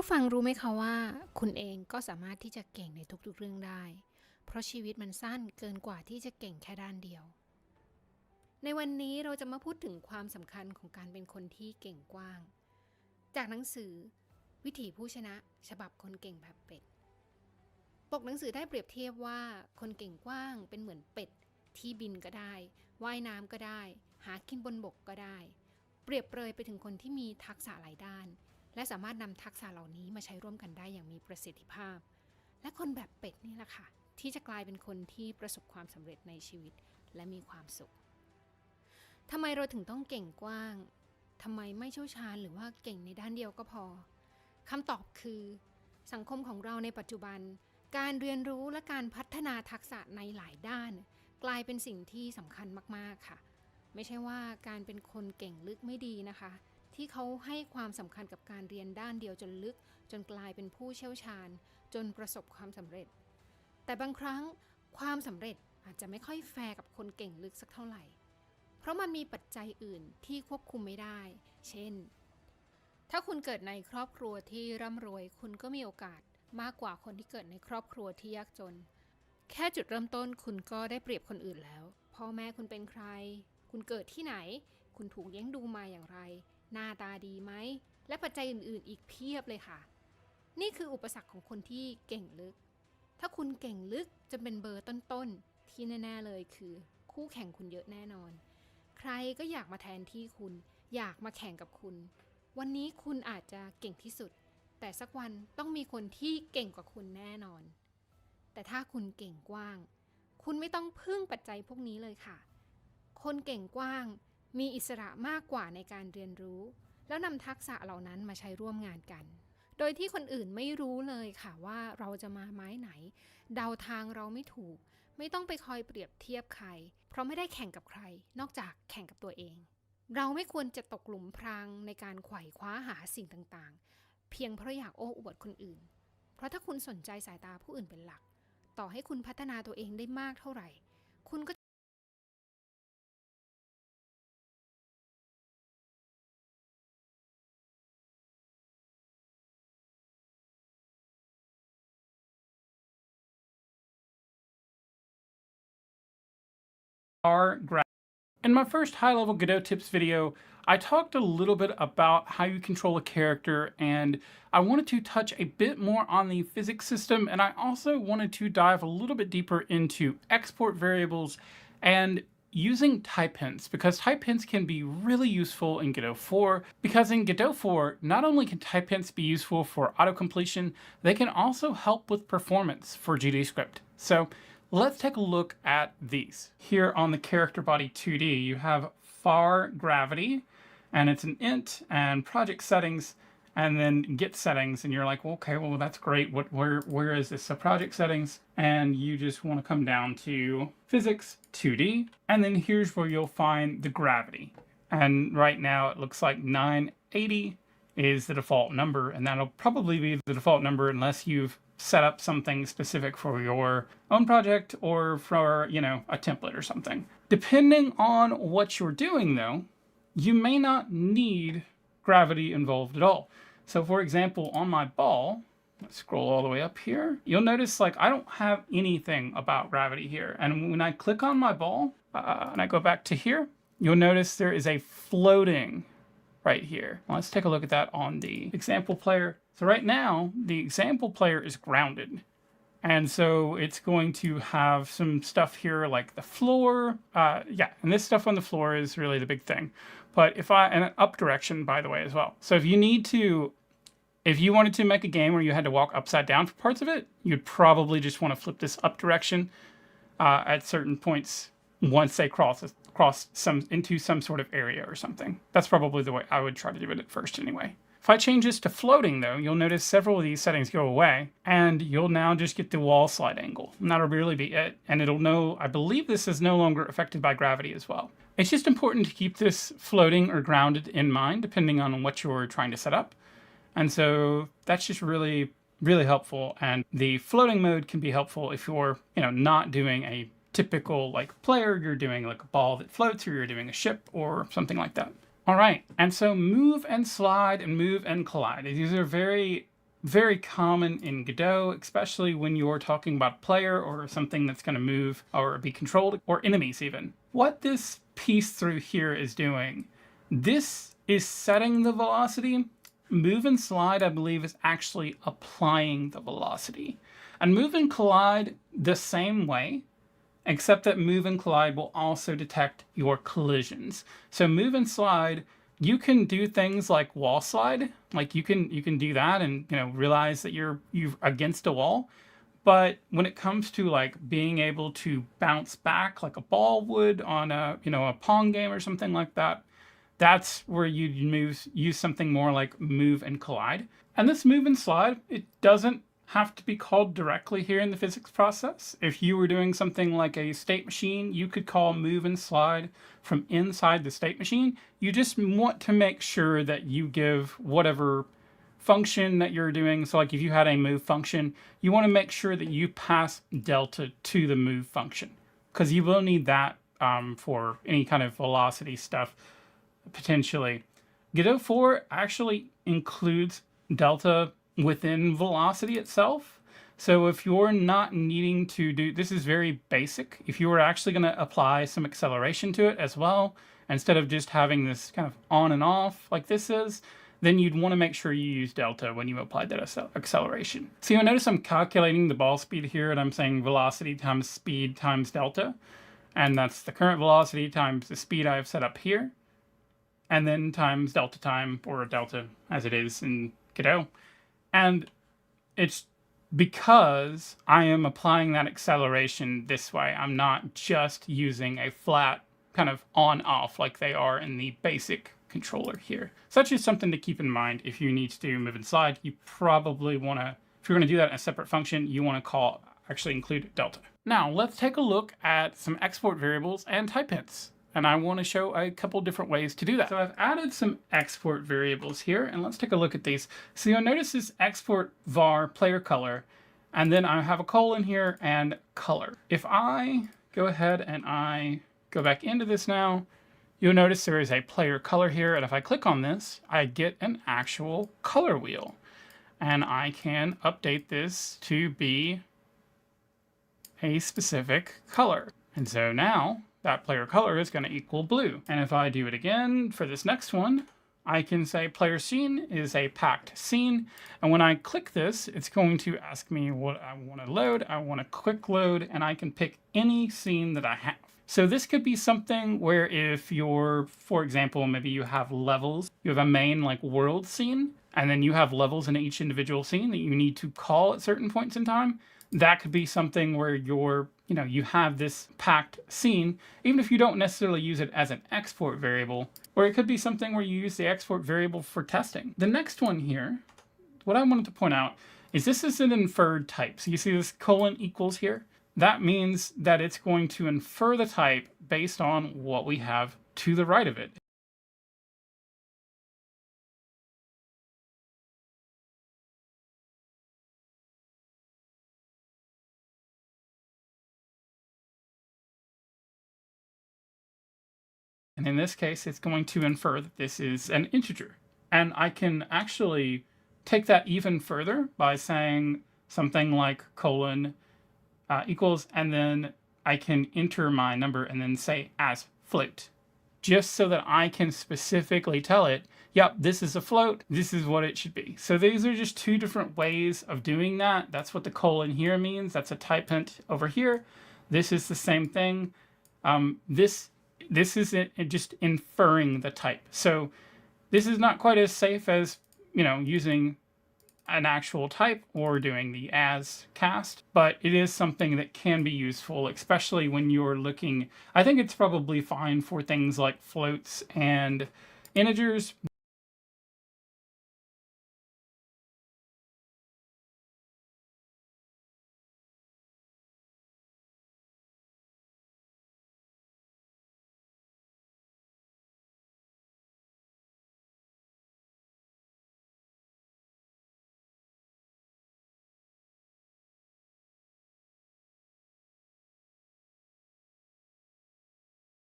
ผู้ฟังรู้ไหมคะว่าคุณเองก็สามารถที่จะเก่งในทุกๆเรื่องได้เพราะชีวิตมันสั้นเกินกว่าที่จะเก่งแค่ด้านเดียวในวันนี้เราจะมาพูดถึงความสำคัญของการเป็นคนที่เก่งกว้างจากหนังสือวิถีผู้ชนะฉบับคนเก่งแบบเป็ดปกหนังสือได้เปรียบเทียบว่าคนเก่งกว้างเป็นเหมือนเป็ดที่บินก็ได้ว่ายน้ำก็ได้หากินบนบกก็ได้เปรียบเปรยไปถึงคนที่มีทักษะหลายด้านและสามารถนำทักษะเหล่านี้มาใช้ร่วมกันได้อย่างมีประสิทธิภาพและคนแบบเป็ดนี่แหละค่ะที่จะกลายเป็นคนที่ประสบความสำเร็จในชีวิตและมีความสุขทำไมเราถึงต้องเก่งกว้างทำไมไม่เชี่ยวชาญหรือว่าเก่งในด้านเดียวก็พอคำตอบคือสังคมของเราในปัจจุบันการเรียนรู้และการพัฒนาทักษะในหลายด้านกลายเป็นสิ่งที่สำคัญมากๆค่ะไม่ใช่ว่าการเป็นคนเก่งลึกไม่ดีนะคะที่เขาให้ความสำคัญกับการเรียนด้านเดียวจนลึกจนกลายเป็นผู้เชี่ยวชาญจนประสบความสำเร็จแต่บางครั้งความสำเร็จอาจจะไม่ค่อยแฟร์กับคนเก่งลึกสักเท่าไหร่เพราะมันมีปัจจัยอื่นที่ควบคุมไม่ได้เช่นถ้าคุณเกิดในครอบครัวที่ร่ำรวยคุณก็มีโอกาสมากกว่าคนที่เกิดในครอบครัวที่ยากจนแค่จุดเริ่มต้นคุณก็ได้เปรียบคนอื่นแล้วพ่อแม่คุณเป็นใครคุณเกิดที่ไหนคุณถูกเลี้ยงดูมาอย่างไรหน้าตาดีไหมและปัจจัยอื่นๆอีกเพียบเลยค่ะนี่คืออุปสรรคของคนที่เก่งลึกถ้าคุณเก่งลึกจะเป็นเบอร์ต้นๆที่แน่ๆเลยคือคู่แข่งคุณเยอะแน่นอนใครก็อยากมาแทนที่คุณอยากมาแข่งกับคุณวันนี้คุณอาจจะเก่งที่สุดแต่สักวันต้องมีคนที่เก่งกว่าคุณแน่นอนแต่ถ้าคุณเก่งกว้างคุณไม่ต้องพึ่งปัจจัยพวกนี้เลยค่ะคนเก่งกว้างมีอิสระมากกว่าในการเรียนรู้แล้วนำทักษะเหล่านั้นมาใช้ร่วมงานกันโดยที่คนอื่นไม่รู้เลยค่ะว่าเราจะมาไม้ไหนเดาทางเราไม่ถูกไม่ต้องไปคอยเปรียบเทียบใครเพราะไม่ได้แข่งกับใครนอกจากแข่งกับตัวเองเราไม่ควรจะตกหลุมพรางในการไขว่คว้าหาสิ่งต่างๆเพียงเพราะอยากโอ้อวดคนอื่นเพราะถ้าคุณสนใจสายตาผู้อื่นเป็นหลักต่อให้คุณพัฒนาตัวเองได้มากเท่าไหร่คุณก็are In my first high-level Godot tips video, I talked a little bit about how you control a character, and I wanted to touch a bit more on the physics system, and I also wanted to dive a little bit deeper into export variables and using type hints, because type hints can be really useful in Godot 4, because in Godot 4, not only can type hints be useful for auto-completion, they can also help with performance for GDScript. So let's take a look at these. Here on the character body 2D, you have far gravity, and it's an int, and project settings, and then git settings, and you're like, well, okay, well, that's great. Where is this? So project settings, and you just want to come down to physics 2D, and then here's where you'll find the gravity. And right now it looks like 980 is the default number, and that'll probably be the default number unless you've set up something specific for your own project or for, a template or something. Depending on what you're doing, though, you may not need gravity involved at all. So for example, on my ball, let's scroll all the way up here, you'll notice like I don't have anything about gravity here. And when I click on my ball and I go back to here, you'll notice there is a floating right here. Let's take a look at that on the example player. So right now, the example player is grounded. And so it's going to have some stuff here like the floor. And this stuff on the floor is really the big thing. But and an up direction, by the way, as well. So if you wanted to make a game where you had to walk upside down for parts of it, you'd probably just want to flip this up direction at certain points once they cross into some sort of area or something. That's probably the way I would try to do it at first anyway. If I change this to floating, though, you'll notice several of these settings go away, and you'll now just get the wall slide angle. And that'll really be it. And it'll know, I believe this is no longer affected by gravity as well. It's just important to keep this floating or grounded in mind, depending on what you're trying to set up. And so that's just really, really helpful. And the floating mode can be helpful if you're, not doing a typical like player, you're doing like a ball that floats, or you're doing a ship or something like that. All right, and so move and slide and move and collide. These are very very common in Godot, especially when you're talking about a player or something that's going to move or be controlled, or enemies even. What this piece through here is doing, this is setting the velocity. Move and slide, I believe, is actually applying the velocity. And move and collide the same way, except that move and collide will also detect your collisions. So move and slide, you can do things like wall slide, like you can do that and realize that you're against a wall. But when it comes to like being able to bounce back like a ball would on a a Pong game or something like that, that's where you'd use something more like move and collide. And this move and slide, it doesn't have to be called directly here in the physics process. If you were doing something like a state machine, you could call move and slide from inside the state machine. You just want to make sure that you give whatever function that you're doing. So like if you had a move function, you want to make sure that you pass delta to the move function, because you will need that for any kind of velocity stuff potentially. Godot 4 actually includes delta within velocity itself. So if you're not needing to do, this is very basic. If you were actually going to apply some acceleration to it as well, instead of just having this kind of on and off like this is, then you'd want to make sure you use delta when you apply that acceleration. So you'll notice I'm calculating the ball speed here, and I'm saying velocity times speed times delta. And that's the current velocity times the speed I have set up here, and then times delta time, or delta as it is in Godot. And it's because I am applying that acceleration this way. I'm not just using a flat kind of on-off like they are in the basic controller here. So that's just something to keep in mind. If you need to do move and slide, you probably want to, if you're going to do that in a separate function, you want to actually include delta. Now let's take a look at some export variables and type hints. And I want to show a couple different ways to do that. So I've added some export variables here, and let's take a look at these. So you'll notice this export var player color, and then I have a colon here and color. If I go ahead and I go back into this now, you'll notice there is a player color here, and if I click on this, I get an actual color wheel. And I can update this to be a specific color. And so now that player color is going to equal blue. And if I do it again for this next one, I can say player scene is a packed scene. And when I click this, it's going to ask me what I want to load. I want to quick load, and I can pick any scene that I have. So this could be something where if you're, for example, maybe you have levels, you have a main like world scene, and then you have levels in each individual scene that you need to call at certain points in time. That could be something where you're, you have this packed scene, even if you don't necessarily use it as an export variable, or it could be something where you use the export variable for testing. The next one here, what I wanted to point out is this is an inferred type. So you see this colon equals here? That means that it's going to infer the type based on what we have to the right of it. And in this case, it's going to infer that this is an integer. And I can actually take that even further by saying something like colon equals, and then I can enter my number and then say as float, just so that I can specifically tell it, yep, this is a float, this is what it should be. So these are just two different ways of doing that. That's what the colon here means. That's a type hint over here. This is the same thing. This is just inferring the type. So this is not quite as safe as, using an actual type or doing the as cast, but it is something that can be useful, especially when you're looking. I think it's probably fine for things like floats and integers.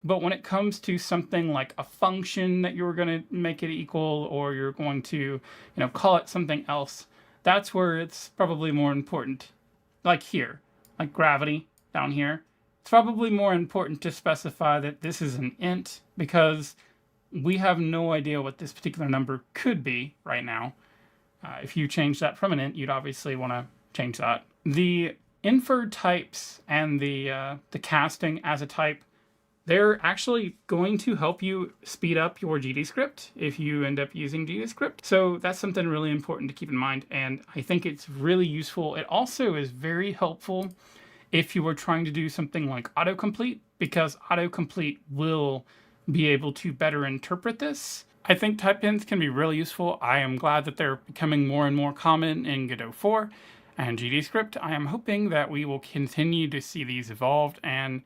But when it comes to something like a function that you're going to make it equal, or you're going to, call it something else, that's where it's probably more important. Like here, like gravity down here. It's probably more important to specify that this is an int because we have no idea what this particular number could be right now. If you change that from an int, you'd obviously want to change that. The inferred types and the casting as a type, they're actually going to help you speed up your GDScript if you end up using GDScript. So that's something really important to keep in mind, and I think it's really useful. It also is very helpful if you were trying to do something like autocomplete, because autocomplete will be able to better interpret this. I think type hints can be really useful. I am glad that they're becoming more and more common in Godot 4 and GDScript. I am hoping that we will continue to see these evolved, and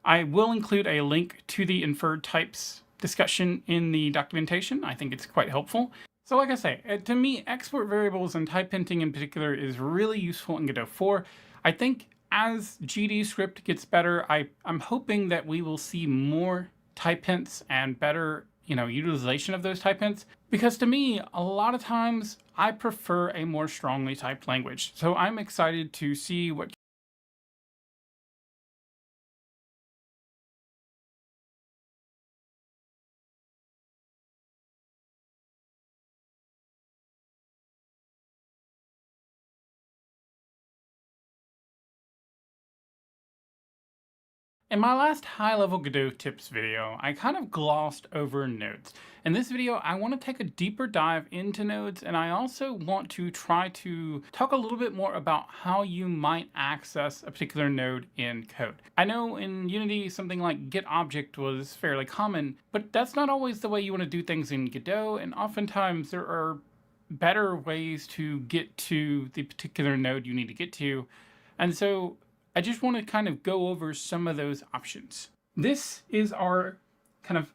I will include a link to the inferred types discussion in the documentation. I think it's quite helpful. So like I say, to me, export variables and type hinting in particular is really useful in Godot 4. I think as GDScript gets better, I'm hoping that we will see more type hints and better utilization of those type hints, because to me, a lot of times I prefer a more strongly typed language. So I'm excited to see what In my last high-level Godot tips video, I kind of glossed over nodes. In this video, I want to take a deeper dive into nodes, and I also want to try to talk a little bit more about how you might access a particular node in code. I know in Unity, something like getObject was fairly common, but that's not always the way you want to do things in Godot, and oftentimes there are better ways to get to the particular node you need to get to. And so I just want to kind of go over some of those options. This is our kind of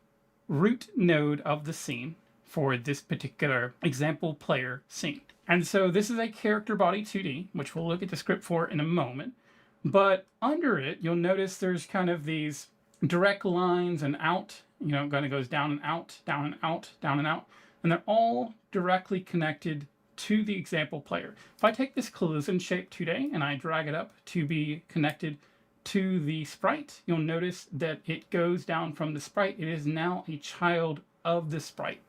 root node of the scene for this particular example player scene. And so this is a character body 2D, which we'll look at the script for in a moment. But under it, you'll notice there's kind of these direct lines and out, kind of goes down and out, down and out, down and out. And they're all directly connected to the example player. If I take this collision shape today and I drag it up to be connected to the sprite, you'll notice that it goes down from the sprite. It is now a child of the sprite.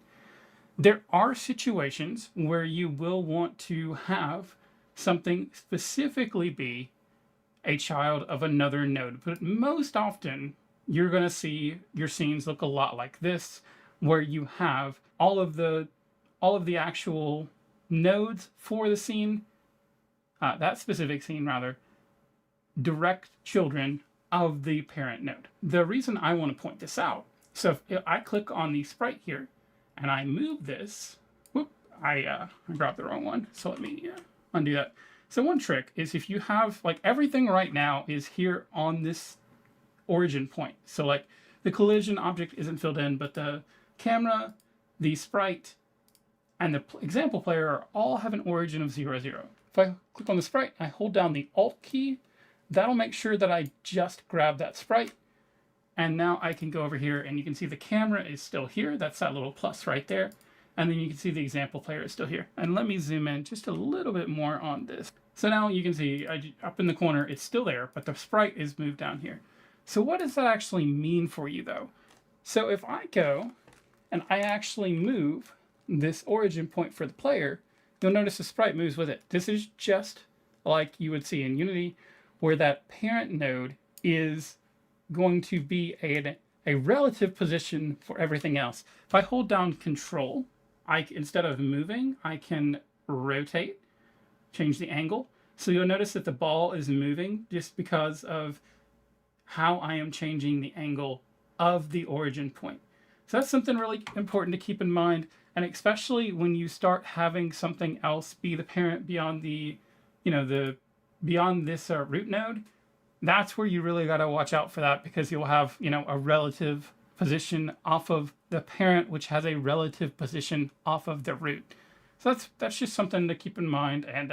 There are situations where you will want to have something specifically be a child of another node, but most often you're going to see your scenes look a lot like this, where you have all of the actual nodes for the scene, that specific scene rather, direct children of the parent node. The reason I want to point this out, so if I click on the sprite here and I move this, I grabbed the wrong one, so let me undo that. So one trick is if you have, like, everything right now is here on this origin point. So like the collision object isn't filled in, but the camera, the sprite, and the example player all have an origin of 0, 0. If I click on the sprite, I hold down the Alt key, that'll make sure that I just grab that sprite. And now I can go over here and you can see the camera is still here. That's that little plus right there. And then you can see the example player is still here. And let me zoom in just a little bit more on this. So now you can see up in the corner, it's still there, but the sprite is moved down here. So what does that actually mean for you though? So if I go and I actually move this origin point for the player, you'll notice the sprite moves with it. This is just like you would see in Unity, where that parent node is going to be a relative position for everything else. If I hold down Control, instead of moving, I can rotate, change the angle. So you'll notice that the ball is moving just because of how I am changing the angle of the origin point. So that's something really important to keep in mind. And especially when you start having something else be the parent beyond beyond this root node, that's where you really got to watch out for that, because you'll have, a relative position off of the parent, which has a relative position off of the root. So that's just something to keep in mind and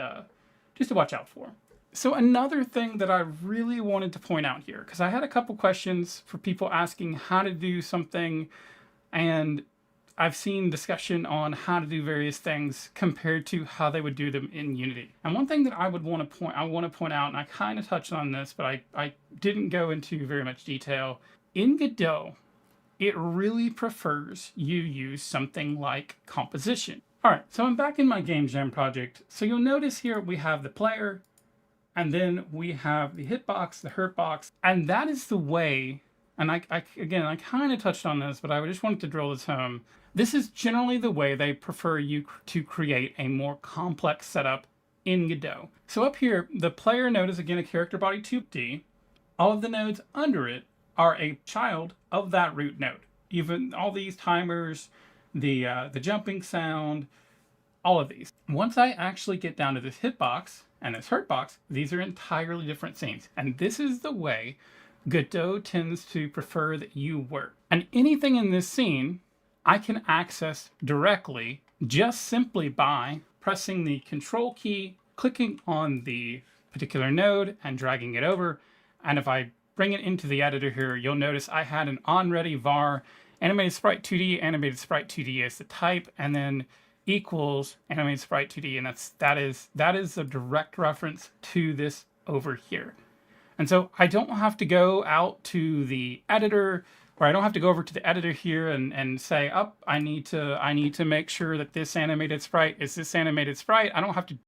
just to watch out for. So another thing that I really wanted to point out here, because I had a couple questions for people asking how to do something, and I've seen discussion on how to do various things compared to how they would do them in Unity. And one thing that I want to point out, and I kind of touched on this, but I didn't go into very much detail. In Godot, it really prefers you use something like composition. All right, so I'm back in my Game Jam project. So you'll notice here we have the player, and then we have the hitbox, the hurtbox, and that is the way. And I kind of touched on this, but I just wanted to drill this home. This is generally the way they prefer you to create a more complex setup in Godot. So up here, the player node is again a character body 2D. All of the nodes under it are a child of that root node. Even all these timers, the jumping sound, all of these. Once I actually get down to this hitbox and this hurtbox, these are entirely different scenes. And this is the way Godot tends to prefer that you work. And anything in this scene, I can access directly just simply by pressing the control key, clicking on the particular node and dragging it over. And if I bring it into the editor here, you'll notice I had an onReady var animated sprite 2D, animated sprite 2D as the type, and then equals animated sprite 2D, and that is a direct reference to this over here. And so I don't have to go out to the editor, or I don't have to go over to the editor here and say, oh, I need to make sure that this animated sprite is this animated sprite. I don't have to.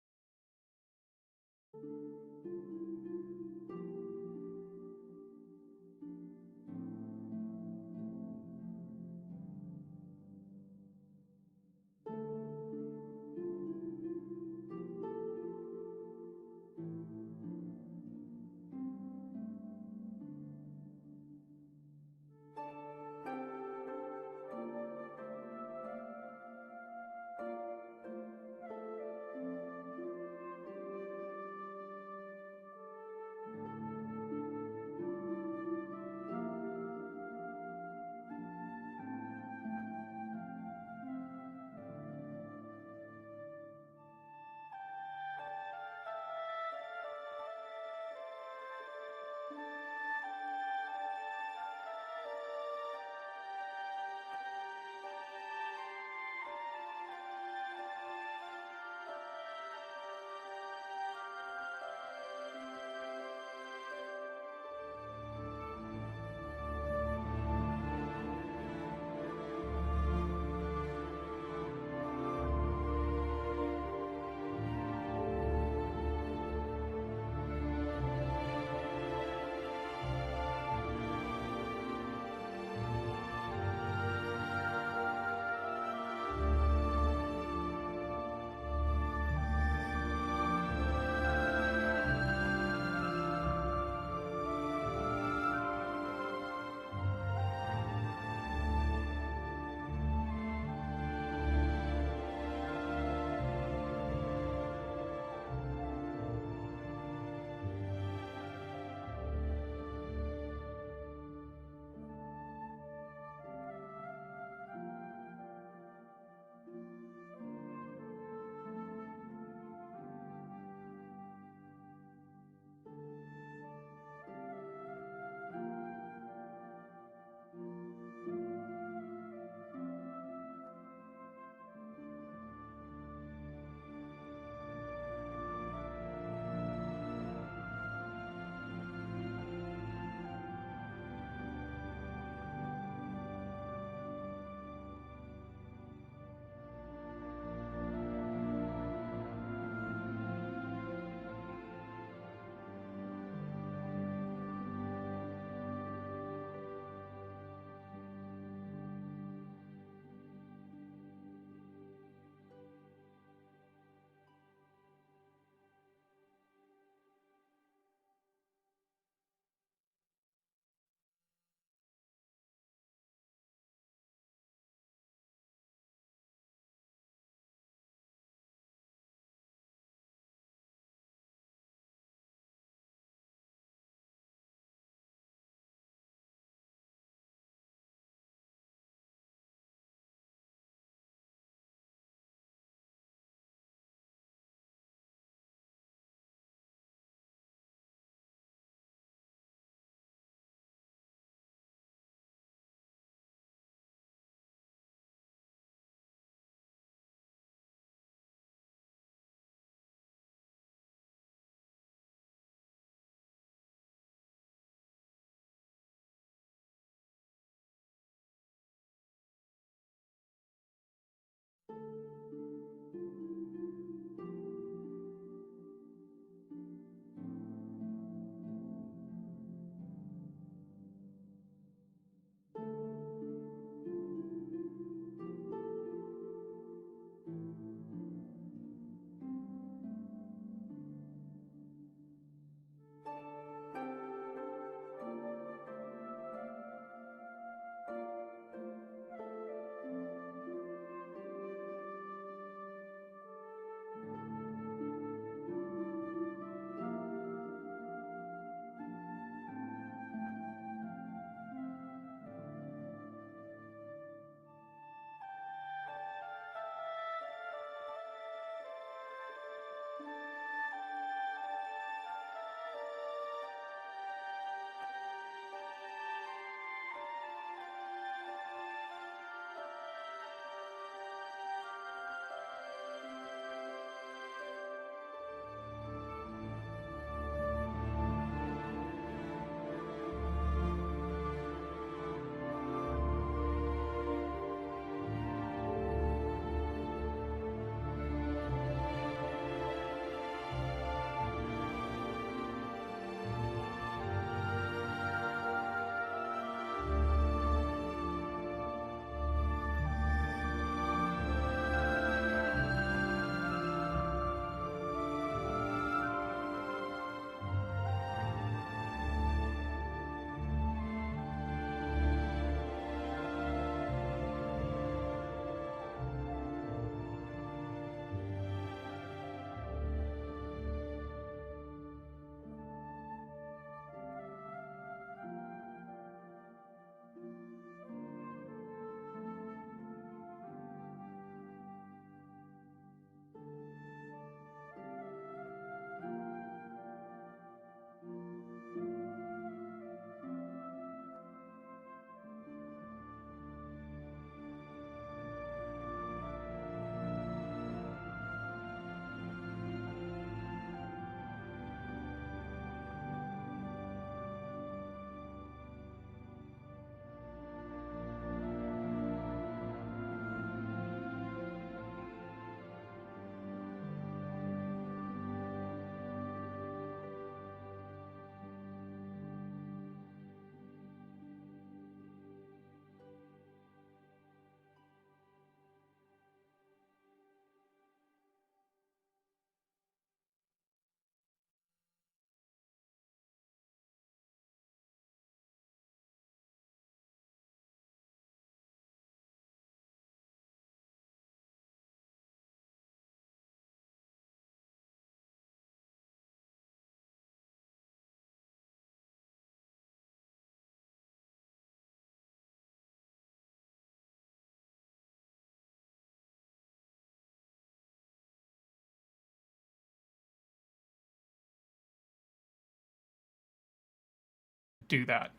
do that.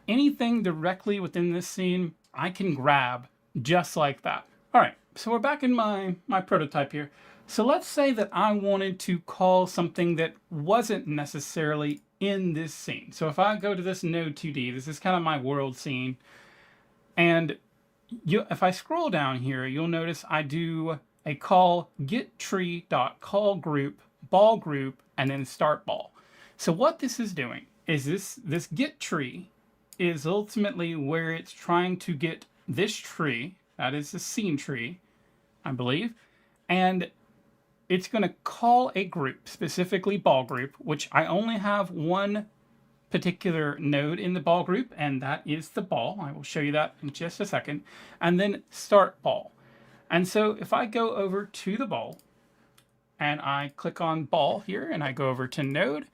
Anything directly within this scene, I can grab just like that. All right, so we're back in my prototype here. So let's say that I wanted to call something that wasn't necessarily in this scene. So if I go to this node 2D, this is kind of my world scene. And if I scroll down here, you'll notice I do a call get tree.call group, ball group, and then start ball. So what this is doing is this get tree is ultimately where it's trying to get this tree, that is the scene tree, I believe, and it's going to call a group, specifically ball group, which I only have one particular node in the ball group, and that is the ball. I will show you that in just a second. And then start ball. And so if I go over to the ball and I click on ball here and I go over to node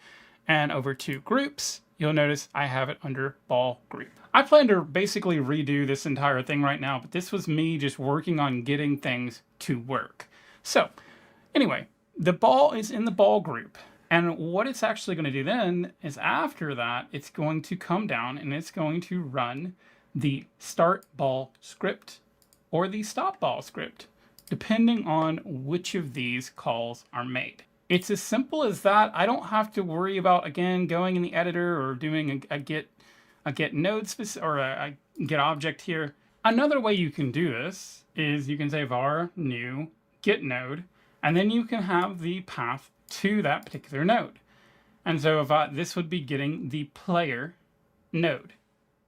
and over to groups, you'll notice I have it under ball group. I plan to basically redo this entire thing right now, but this was me just working on getting things to work. So anyway, the ball is in the ball group. And what it's actually going to do then is after that, it's going to come down and it's going to run the start ball script or the stop ball script, depending on which of these calls are made. It's as simple as that. I don't have to worry about, again, going in the editor or doing a get node or a get object here. Another way you can do this is you can say var new get node, and then you can have the path to that particular node. And so if this would be getting the player node,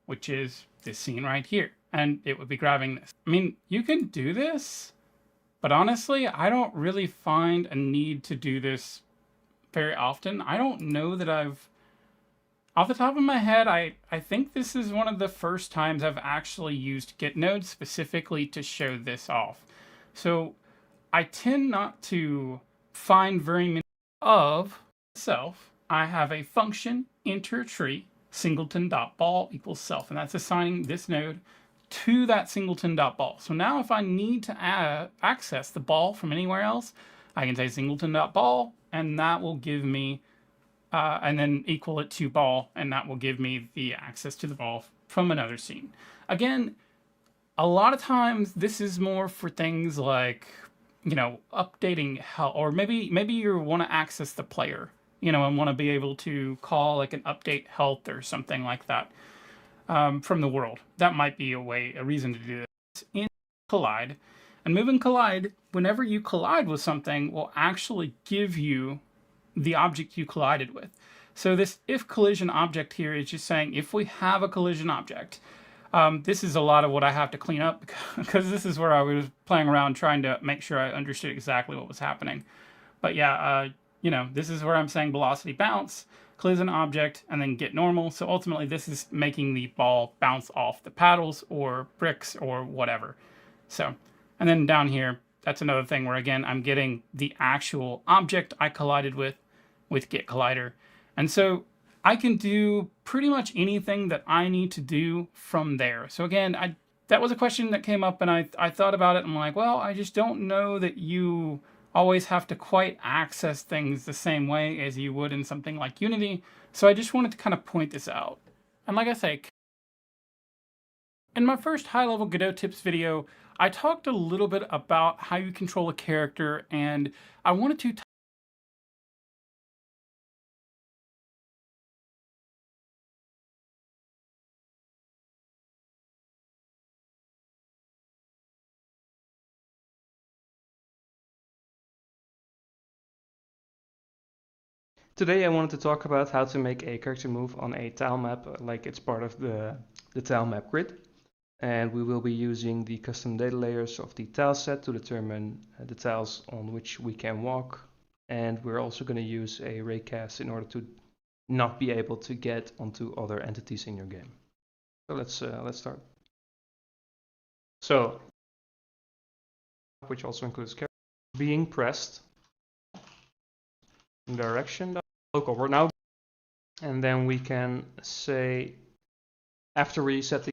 which is this scene right here, and it would be grabbing this. I mean, you can do this, but honestly, I don't really find a need to do this very often. I don't know that I've, off the top of my head, I think this is one of the first times I've actually used get node specifically to show this off. So I tend not to find very many of self. I have a function enter tree singleton.ball equals self, and that's assigning this node to that singleton.ball. So now if I need to access the ball from anywhere else, I can say singleton.ball, and that will give me, and then equal it to ball, and that will give me the access to the ball from another scene. Again, a lot of times this is more for things like, you know, updating health, or maybe you want to access the player, you know, and want to be able to call like an update health or something like that from the world. That might be a reason to do this. In collide, and moving collide, whenever you collide with something, will actually give you the object you collided with. So this if collision object here is just saying if we have a collision object. This is a lot of what I have to clean up because this is where I was playing around trying to make sure I understood exactly what was happening. But yeah, you know, this is where I'm saying velocity bounce, collision object, and then get normal. So ultimately this is making the ball bounce off the paddles or bricks or whatever. So, and then down here, that's another thing where again, I'm getting the actual object I collided with get collider. And so I can do pretty much anything that I need to do from there. So again, that was a question that came up and I thought about it and I'm like, well, I just don't know that you always have to quite access things the same way as you would in something like Unity. So I just wanted to kind of point this out. And like I say, in my first high-level Godot tips video, I talked a little bit about how you control a character, and I wanted to Today I wanted to talk about how to make a character move on a tile map like it's part of the tile map grid. And we will be using the custom data layers of the tile set to determine the tiles on which we can walk. And we're also going to use a raycast in order to not be able to get onto other entities in your game. So let's start. So, which also includes character being pressed in direction local word now, and then we can say after we set the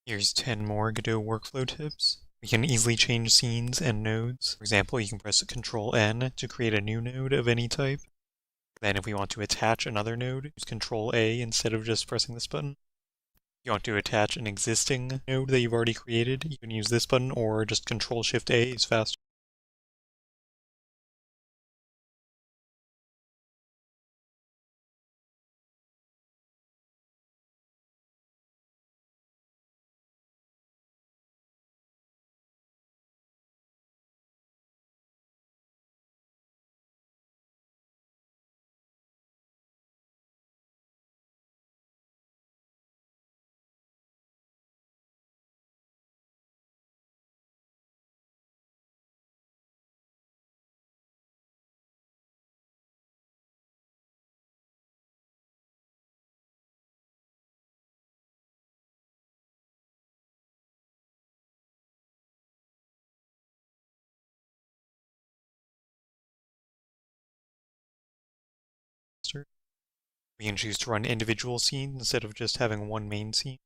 Here's 10 more Godot workflow tips. We can easily change scenes and nodes. For example, you can press Ctrl N to create a new node of any type. Then if we want to attach another node, use Ctrl A instead of just pressing this button. If you want to attach an existing node that you've already created, you can use this button or just Ctrl Shift A is faster. We can choose to run individual scenes instead of just having one main scene.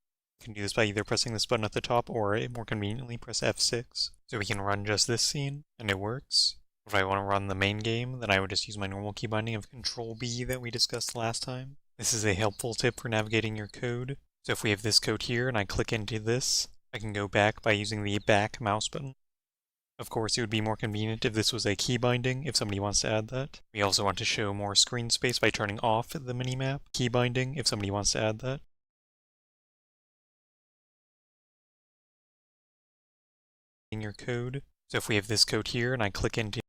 You can do this by either pressing this button at the top or, more conveniently, press F6. So we can run just this scene, and it works. If I want to run the main game, then I would just use my normal key binding of Ctrl B that we discussed last time. This is a helpful tip for navigating your code. So if we have this code here and I click into this, I can go back by using the back mouse button. Of course, it would be more convenient if this was a key binding, if somebody wants to add that. We also want to show more screen space by turning off the minimap key binding, if somebody wants to add that. In your code. So if we have this code here and I click into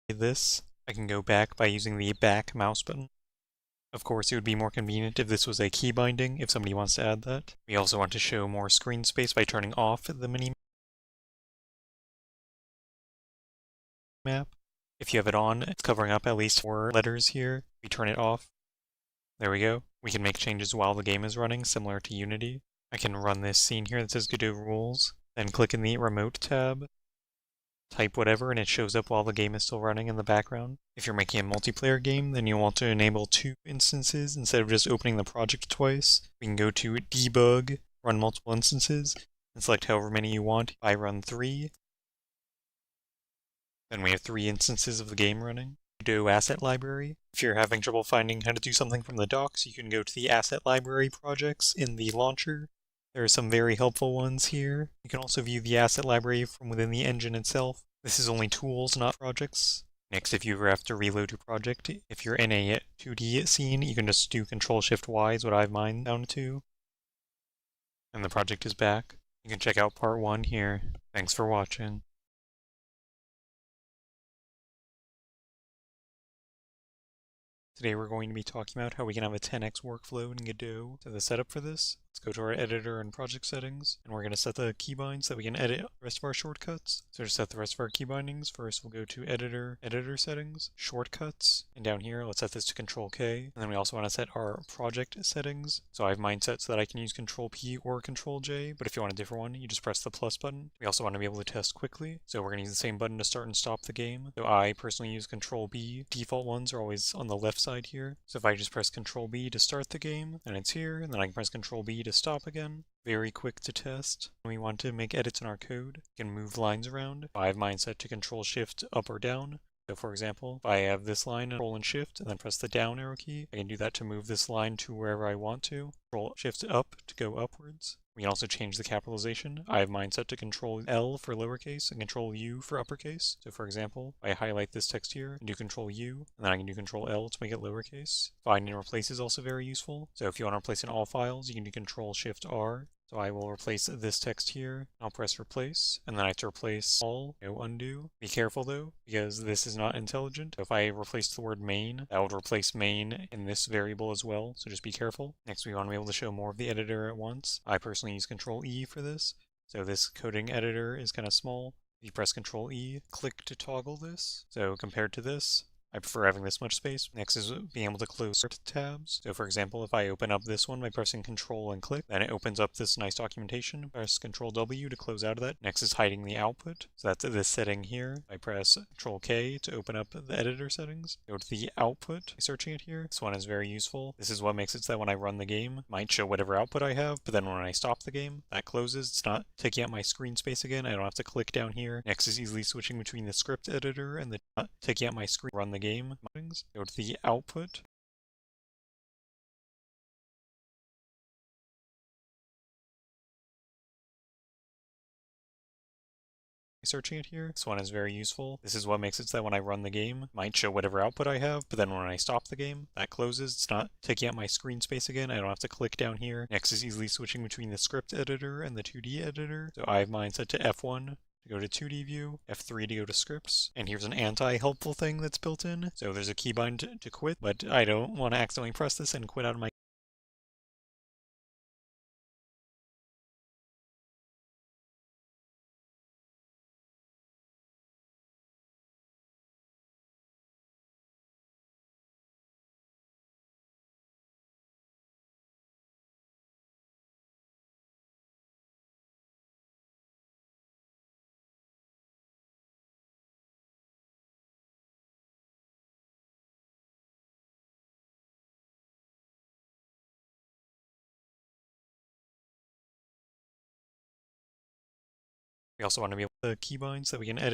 this, I can go back by using the back mouse button. Of course, it would be more convenient if this was a key binding, if somebody wants to add that. We also want to show more screen space by turning off the minimap. If you have it on, it's covering up at least 4 letters here. We turn it off. There we go. We can make changes while the game is running, similar to Unity. I can run this scene here that says Godot rules, then click in the remote tab, type whatever, and it shows up while the game is still running in the background. If you're making a multiplayer game, then you'll want to enable 2 instances instead of just opening the project twice. We can go to debug, run multiple instances, and select however many you want. I run 3. Then we have 3 instances of the game running. Godot Asset Library. If you're having trouble finding how to do something from the docs, you can go to the Asset Library projects in the launcher. There are some very helpful ones here. You can also view the asset library from within the engine itself. This is only tools, not projects. Next, if you ever have to reload your project, if you're in a 2D scene, you can just do Control-Shift-Y is what I have mine down to. And the project is back. You can check out part 1 here. Thanks for watching. Today we're going to be talking about how we can have a 10x workflow in Godot. So the setup for this, let's go to our editor and project settings, and we're going to set the keybinds so that we can edit the rest of our shortcuts. So to set the rest of our keybindings, first we'll go to editor settings, shortcuts, and down here let's set this to Control K. And then we also want to set our project settings. So I have mine set so that I can use Control P or Control J, but if you want a different one, you just press the plus button. We also want to be able to test quickly, so we're going to use the same button to start and stop the game. So I personally use Control B. Default ones are always on the left side here. So if I just press Control B to start the game, then it's here, and then I can press Control B to stop again. Very quick to test. When we want to make edits in our code, we can move lines around. I have mine set to Control Shift up or down. So for example, if I have this line, Control and Shift, and then press the down arrow key, I can do that to move this line to wherever I want to. Control Shift up to go upwards. We can also change the capitalization. I have mine set to Control L for lowercase and Control U for uppercase. So for example, I highlight this text here and do Control U, and then I can do Control L to make it lowercase. Find and replace is also very useful. So if you want to replace in all files, you can do Control Shift R. So I will replace this text here. I'll press replace, and then I have to replace all, no undo. Be careful though, because this is not intelligent. So if I replace the word main, that would replace main in this variable as well, so just be careful. Next, we want to be able to show more of the editor at once. I personally use Control E for this. So this coding editor is kind of small. If you press Control E, click to toggle this. So compared to this, I prefer having this much space. Next is being able to close script tabs. So for example, if I open up this one by pressing Control and click, then it opens up this nice documentation. Press Control W to close out of that. Next is hiding the output. So that's this setting here. I press Control K to open up the editor settings. Go to the output, searching it here. This one is very useful. This is what makes it so that when I run the game, it might show whatever output I have, but then when I stop the game, that closes. It's not taking up my screen space again. I don't have to click down here. Next is easily switching between the script editor and the not taking up my screen. Run the game. Go to the output. Searching it here. This one is very useful. This is what makes it so that when I run the game, it might show whatever output I have, but then when I stop the game, that closes. It's not taking up my screen space again. I don't have to click down here. Next is easily switching between the script editor and the 2D editor. So I have mine set to F1 to go to 2D view, F3 to go to scripts, and here's an anti-helpful thing that's built in. So there's a keybind to quit, but I don't want to accidentally press this and quit out of my We also want to be able to keybind so that we can edit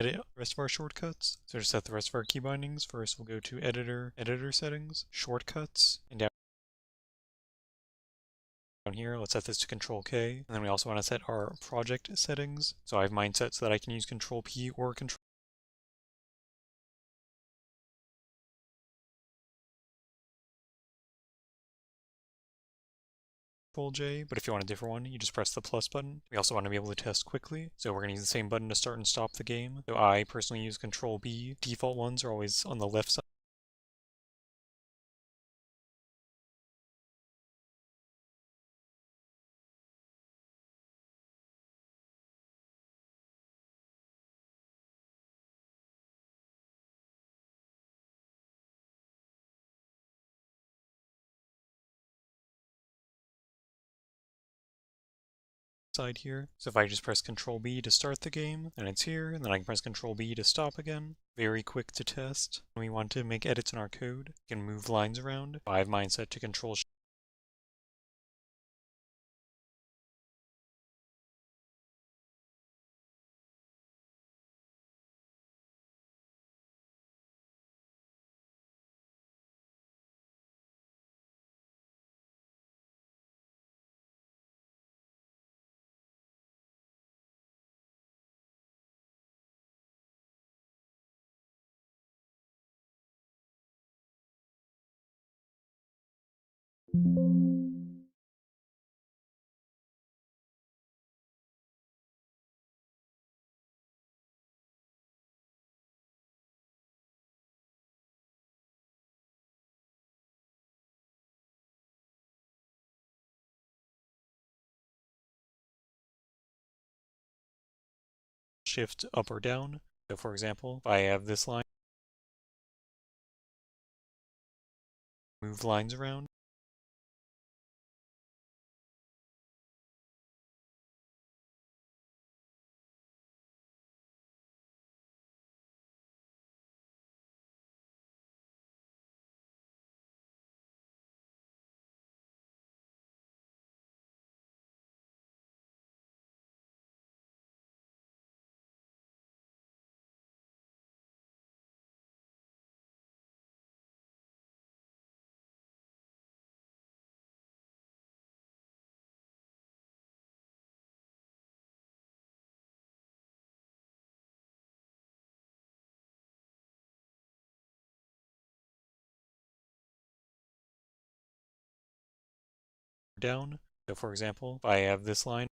edit the rest of our shortcuts. So to set the rest of our key bindings, first we'll go to Editor, Editor Settings, Shortcuts, and down here, let's set this to Control K. And then we also want to set our project settings. So I have mine set so that I can use Control P or Control J, but if you want a different one, you just press the plus button. We also want to be able to test quickly, so we're going to use the same button to start and stop the game. So I personally use Control B. Default ones are always on the left side. Side here. So if I just press Control B to start the game, then it's here, and then I can press Control B to stop again. Very quick to test. When we want to make edits in our code, we can move lines around. I have mine set to Control Shift up or down. So for example, if I have this line, move lines around. Down. So for example, if I have this line,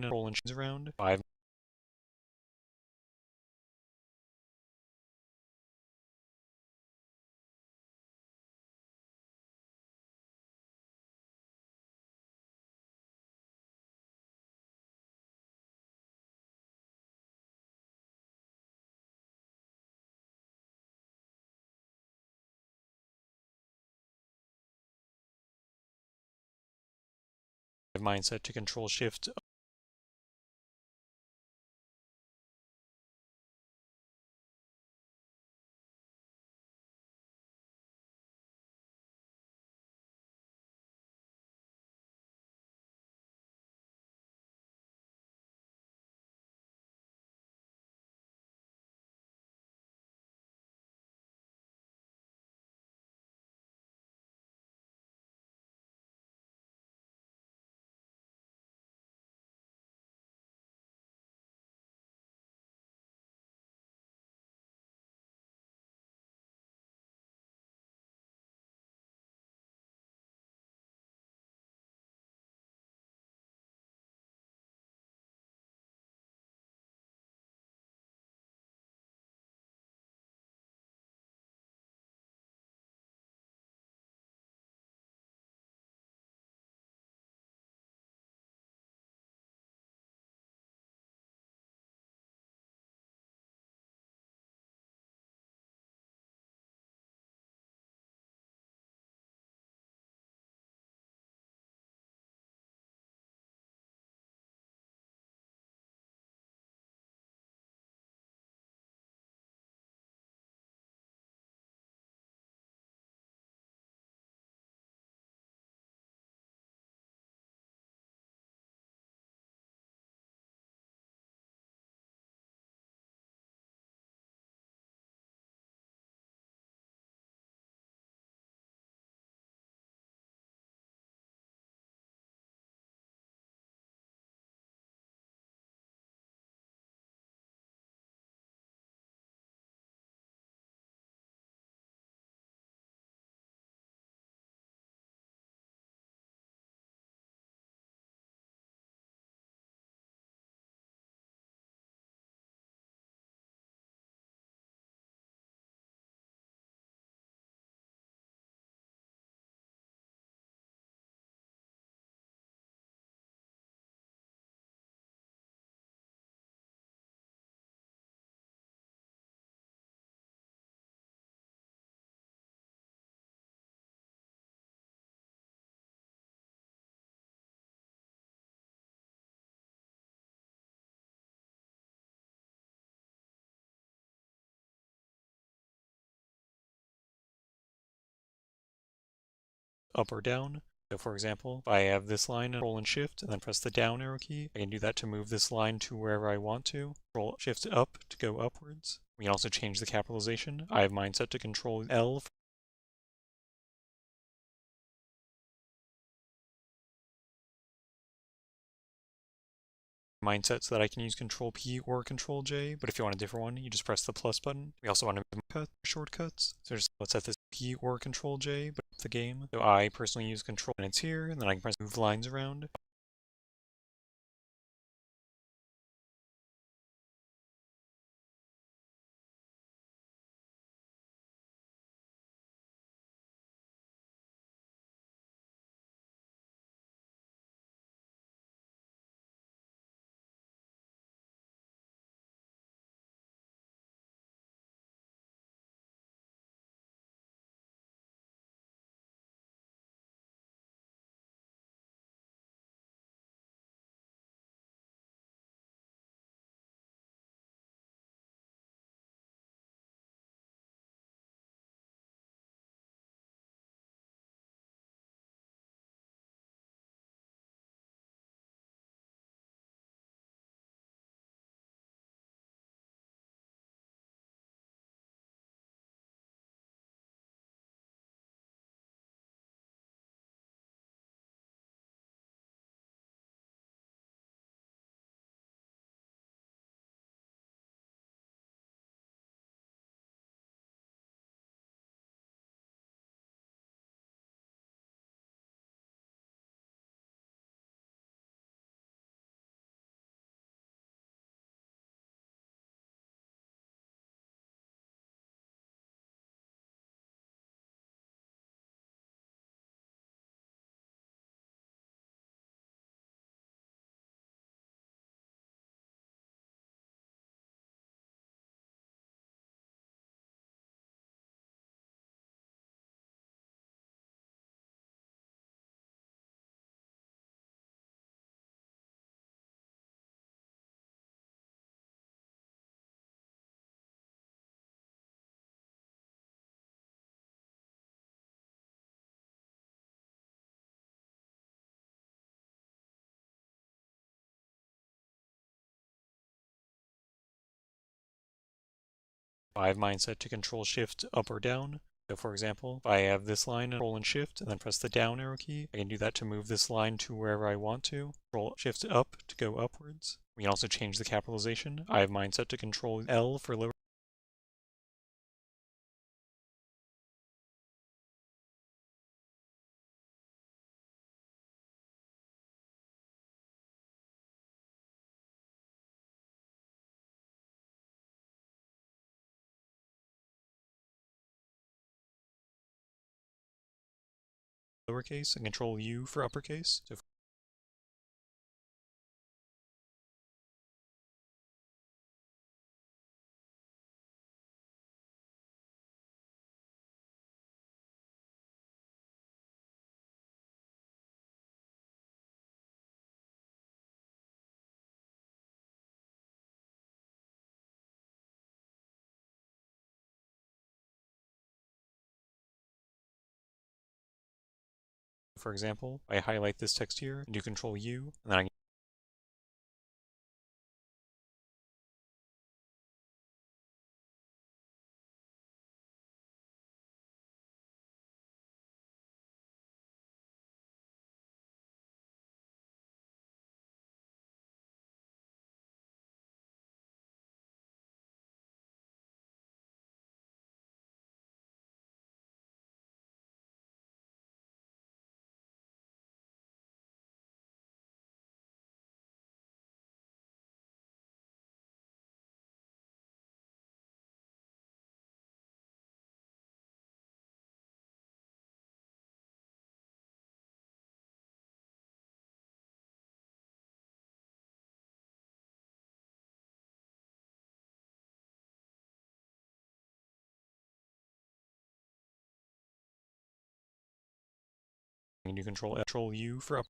and roll and around. 5. Mindset to Control Shift up or down. So for example, if I have this line, Control and Shift, and then press the down arrow key, I can do that to move this line to wherever I want to. Control Shift up to go upwards. We can also change the capitalization. I have mine set to Control L. Mindset so that I can use Control P or Control J, but if you want a different one, you just press the plus button. We also want to cut shortcuts, so just let's set this P or Control J, but the game. So I personally use Control, and it's here, and then I can press move lines around. I have mine set to Control Shift up or down. So for example, if I have this line, Control and Shift, and then press the down arrow key, I can do that to move this line to wherever I want to. Control Shift up to go upwards. We can also change the capitalization. I have mine set to Control L for lower. Lowercase and Control U for uppercase. So for example, I highlight this text here and do Control U, and then I can do Control U for up.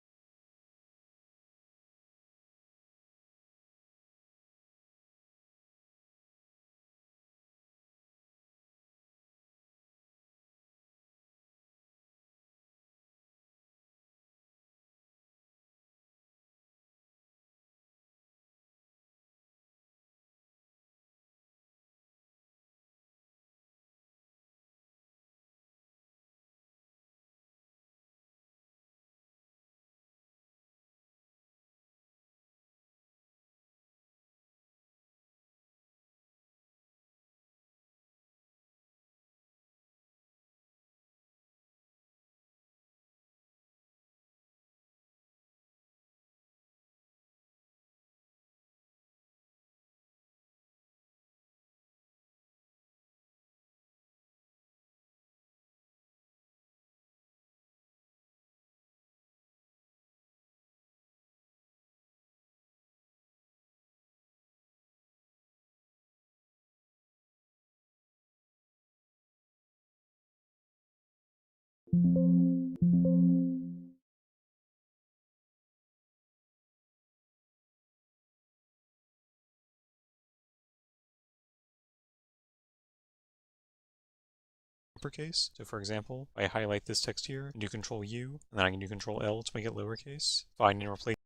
uppercase. So for example, I highlight this text here and do Control U, and then I can do Control L to make it lowercase. Find and replace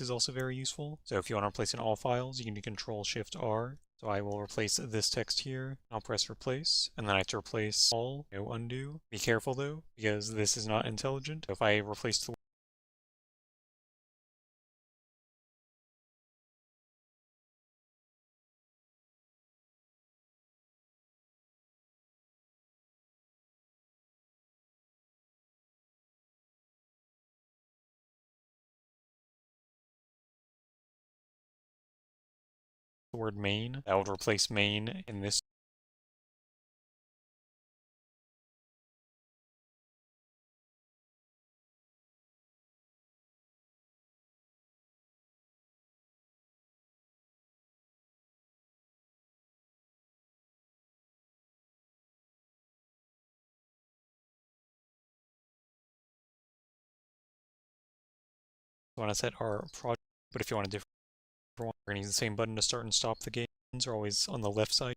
is also very useful. So if you want to replace in all files, you can do Control Shift R. So I will replace this text here. I'll press replace, and then I have to replace all, no undo. Be careful though, because this is not intelligent. So if I replace the word main, that would replace main in this. We want to set our project, but if you want a different one, we're going to use the same button to start and stop the games, are always on the left side.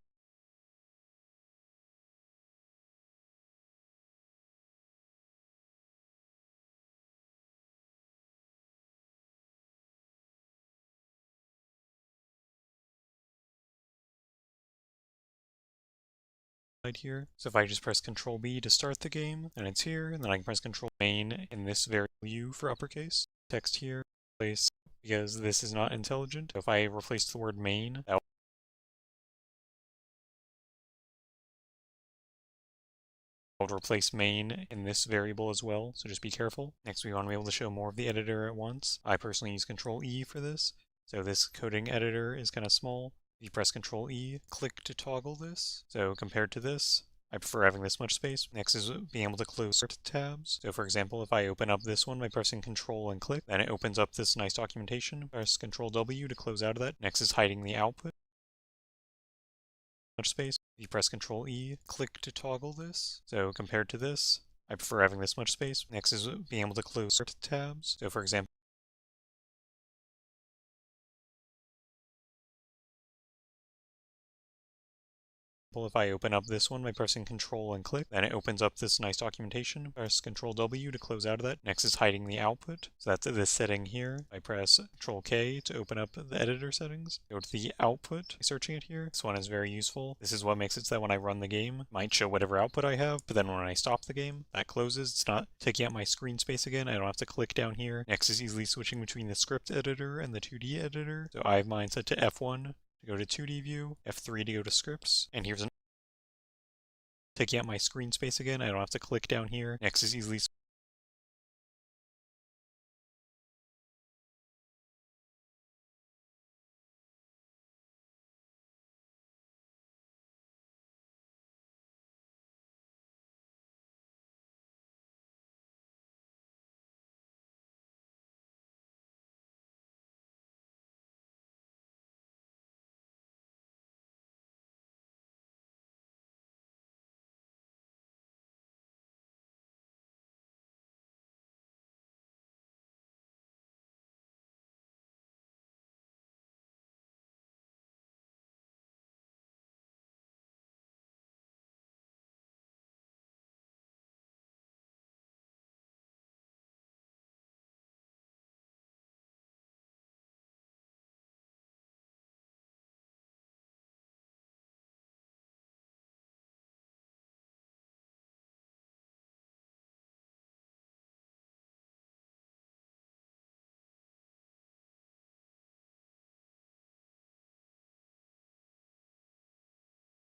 Here. So if I just press Control B to start the game, and it's here, and then I can press Control main in this variable U for uppercase. Text here, place, because this is not intelligent. So if I replace the word main, that would replace main in this variable as well, so just be careful. Next, we want to be able to show more of the editor at once. I personally use Control E for this. So this coding editor is kind of small. If you press Control E, click to toggle this. So compared to this, I prefer having this much space. Next is being able to close script tabs. So for example, if I open up this one by pressing Control and click, then it opens up this nice documentation. Press Control W to close out of that. Next is hiding the output. Much space. If you press Control E, click to toggle this. So compared to this, I prefer having this much space. Next is being able to close script tabs. So for example, if I open up this one by pressing Control and click, then it opens up this nice documentation. Press Control W to close out of that. Next is hiding the output. So that's this setting here. I press Control K to open up the editor settings. Go to the output, searching it here. This one is very useful. This is what makes it so that when I run the game, it might show whatever output I have, but then when I stop the game, that closes. It's not taking up my screen space again. I don't have to click down here. Next is easily switching between the script editor and the 2D editor. So I have mine set to F1 to go to 2D view, F3 to go to scripts, and here's taking out my screen space again. I don't have to click down here. Next is easily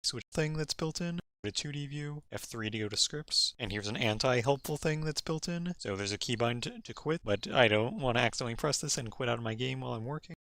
switch thing that's built in. Go to 2D view, F3 to go to scripts, and here's an anti-helpful thing that's built in. So there's a keybind to quit, but I don't want to accidentally press this and quit out of my game while I'm working.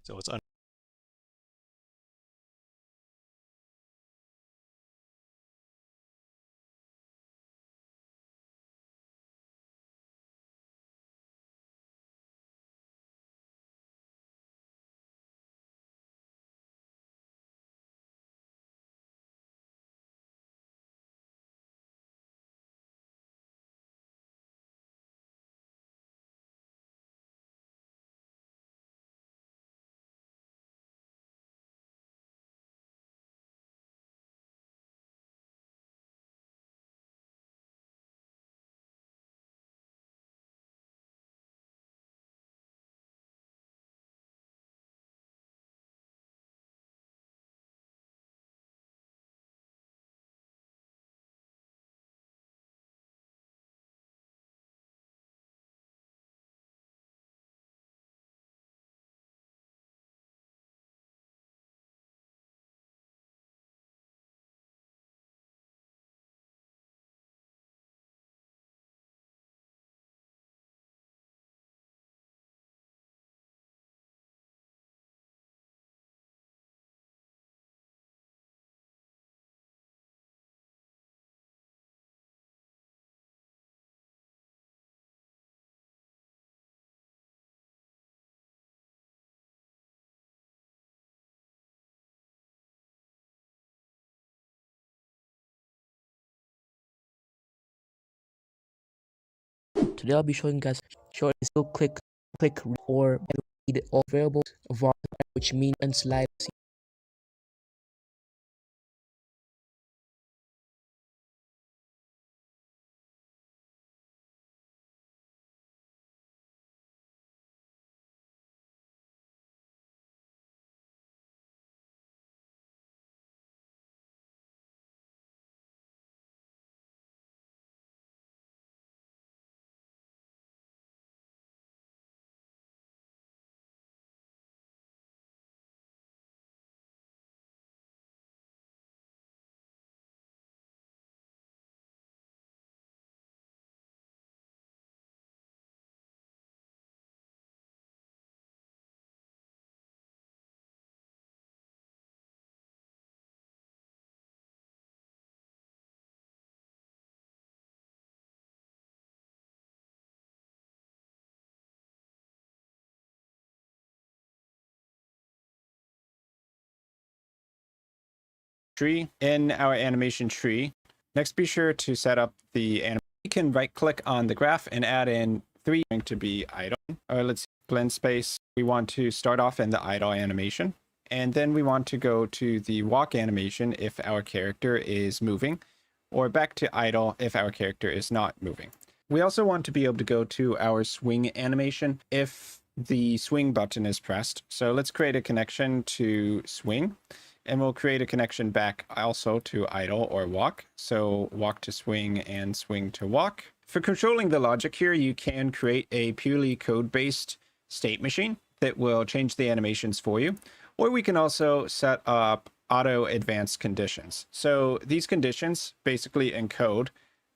So it's Today I'll be showing you guys short still click or read all variables of our which mean and slide. Tree in our animation tree. Next, be sure to set up the animation. You can right click on the graph and add in 3 going to be idle, or let's see, blend space. We want to start off in the idle animation, and then we want to go to the walk animation if our character is moving. or back to idle if our character is not moving. We also want to be able to go to our swing animation if the swing button is pressed. So let's create a connection to swing, and we'll create a connection back also to idle or walk. So walk to swing and swing to walk. For controlling the logic here, you can create a purely code-based state machine that will change the animations for you. Or we can also set up auto advanced conditions. So these conditions basically encode.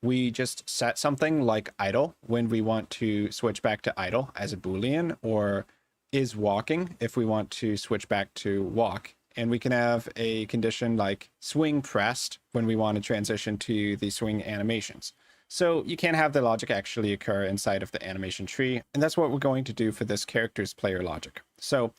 We just set something like idle when we want to switch back to idle as a Boolean, or is walking if we want to switch back to walk. And we can have a condition like swing pressed when we want to transition to the swing animations. So you can have the logic actually occur inside of the animation tree. And that's what we're going to do for this character's player logic. So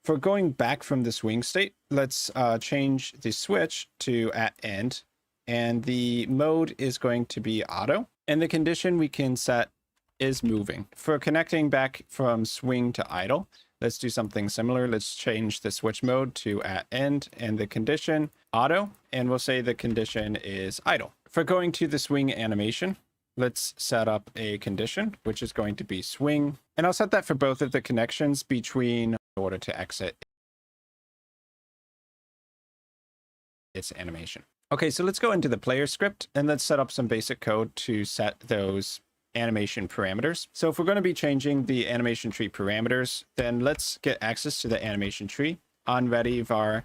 for going back from the swing state, let's change the switch to at end. And the mode is going to be auto. And the condition we can set is moving. For connecting back from swing to idle, let's do something similar. Let's change the switch mode to at end and the condition auto. And we'll say the condition is idle. For going to the swing animation, let's set up a condition, which is going to be swing. And I'll set that for both of the connections between in order to exit its animation. Okay, so let's go into the player script and let's set up some basic code to set those animation parameters. So if we're going to be changing the animation tree parameters, then let's get access to the animation tree. OnReady var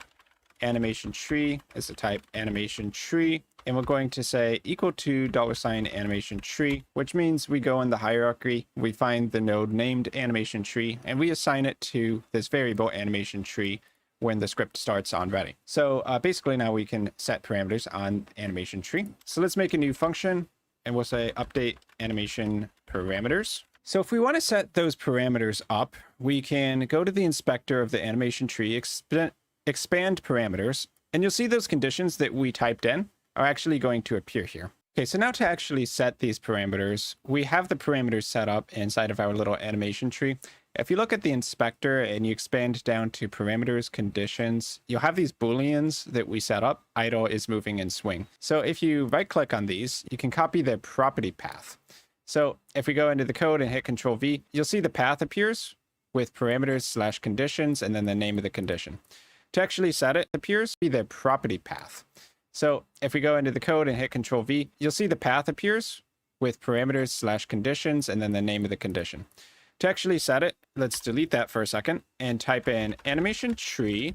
animation tree is the type animation tree. And we're going to say equal to $animation tree, which means we go in the hierarchy, we find the node named animation tree, and we assign it to this variable animation tree when the script starts on ready. So basically now we can set parameters on animation tree. So let's make a new function and we'll say update animation parameters. So if we want to set those parameters up, we can go to the inspector of the animation tree, expand parameters, and you'll see those conditions that we typed in are actually going to appear here. Okay, so now to actually set these parameters, we have the parameters set up inside of our little animation tree. If you look at the inspector and you expand down to parameters, conditions, you'll have these Booleans that we set up. Idle is moving and swing. So if you right click on these, you can copy their property path. So if we go into the code and hit Control V, you'll see the path appears with parameters / conditions and then the name of the condition. To actually set it appears be the property path. So if we go into the code and hit Control V, you'll see the path appears with parameters / conditions and then the name of the condition. To actually set it, let's delete that for a second and type in animation tree,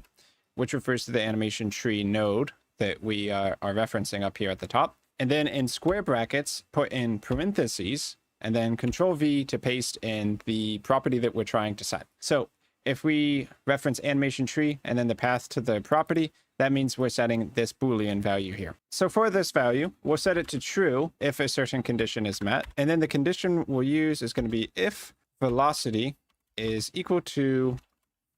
which refers to the animation tree node that we are referencing up here at the top. And then in square brackets, put in parentheses and then Control V to paste in the property that we're trying to set. So if we reference animation tree and then the path to the property, that means we're setting this Boolean value here. So for this value, we'll set it to true if a certain condition is met. And then the condition we'll use is going to be if velocity is equal to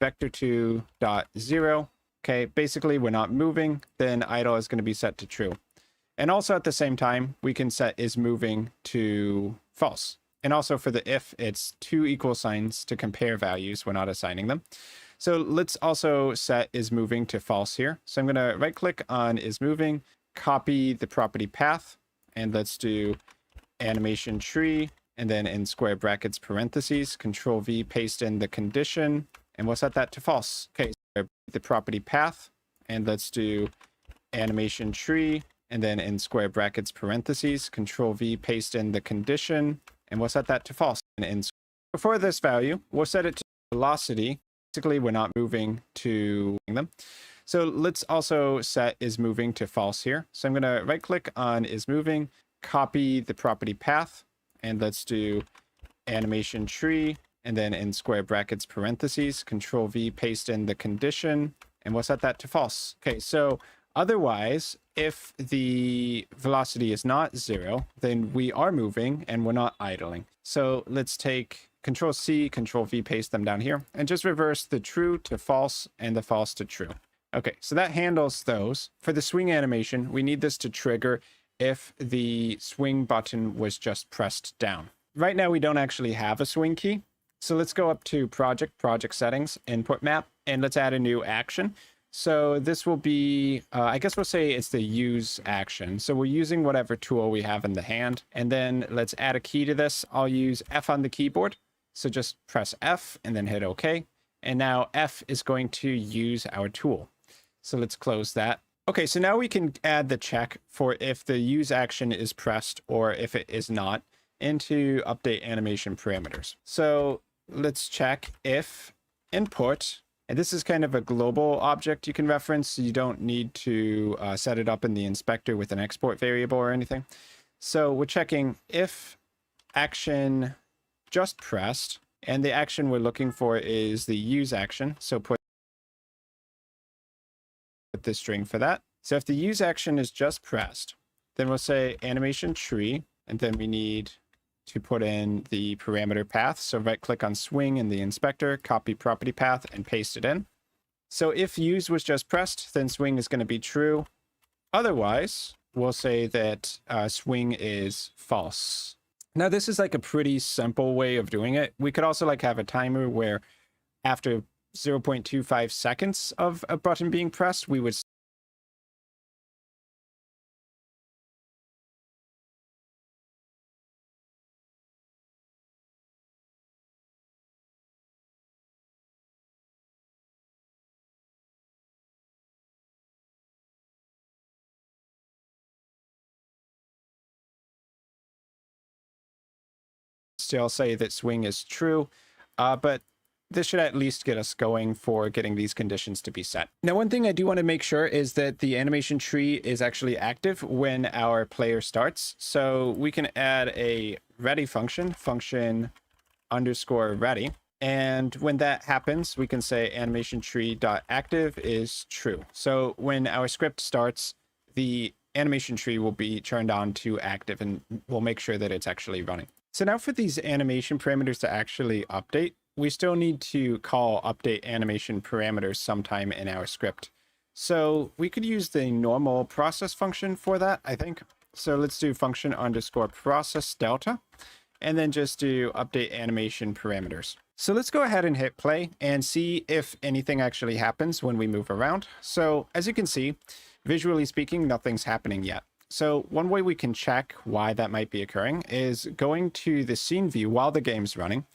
vector2 dot 0. Okay, basically we're not moving, then idle is going to be set to true. And also at the same time, we can set is moving to false. And also for the if, it's two equal signs to compare values. We're not assigning them. So let's also set is moving to false here. So I'm going to right click on is moving, copy the property path, and let's do animation tree. And then in square brackets, parentheses, Control V, paste in the condition, and we'll set that to false. Okay, so the property path, and let's do animation tree, and then in square brackets, parentheses, Control V, paste in the condition, and we'll set that to false. And for this value, we'll set it to velocity. Basically, we're not moving to them. So let's also set is moving to false here. So I'm going to right click on is moving, copy the property path, and let's do animation tree, and then in square brackets, parentheses, Control V, paste in the condition, and we'll set that to false. Okay, so otherwise, if the velocity is not 0, then we are moving and we're not idling. So let's take Control C, Control V, paste them down here, and just reverse the true to false and the false to true. Okay, so that handles those. For the swing animation, we need this to trigger if the swing button was just pressed down. Right now, we don't actually have a swing key. So let's go up to project settings, input map, and let's add a new action. So this will be, I guess we'll say it's the use action. So we're using whatever tool we have in the hand. And then let's add a key to this. I'll use F on the keyboard. So just press F and then hit OK. And now F is going to use our tool. So let's close that. Okay, so now we can add the check for if the use action is pressed or if it is not into update animation parameters. So let's check if input, and this is kind of a global object you can reference. So you don't need to set it up in the inspector with an export variable or anything. So we're checking if action just pressed, and the action we're looking for is the use action. So put the string for that. So if the use action is just pressed, then we'll say animation tree, and then we need to put in the parameter path. So right click on swing in the inspector, copy property path, and paste it in. So if use was just pressed, then swing is going to be true. Otherwise, we'll say that swing is false. Now this is like a pretty simple way of doing it. We could also like have a timer where after 0.25 seconds of a button being pressed, we would still say that swing is true, but this should at least get us going for getting these conditions to be set. Now, one thing I do want to make sure is that the animation tree is actually active when our player starts. So we can add a ready function, function_ready. And when that happens, we can say animation tree.active is true. So when our script starts, the animation tree will be turned on to active, and we'll make sure that it's actually running. So now for these animation parameters to actually update, we still need to call update animation parameters sometime in our script. So we could use the normal process function for that, I think. So let's do function_process delta, and then just do update animation parameters. So let's go ahead and hit play and see if anything actually happens when we move around. So as you can see, visually speaking, nothing's happening yet. So one way we can check why that might be occurring is going to the scene view while the game's running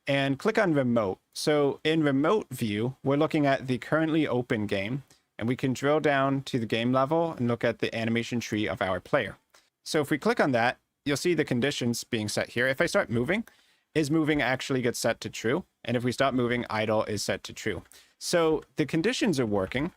and click on remote. So in remote view, we're looking at the currently open game, and we can drill down to the game level and look at the animation tree of our player. So if we click on that, you'll see the conditions being set here. If I start moving, is moving actually gets set to true. And if we stop moving, idle is set to true. So the conditions are working,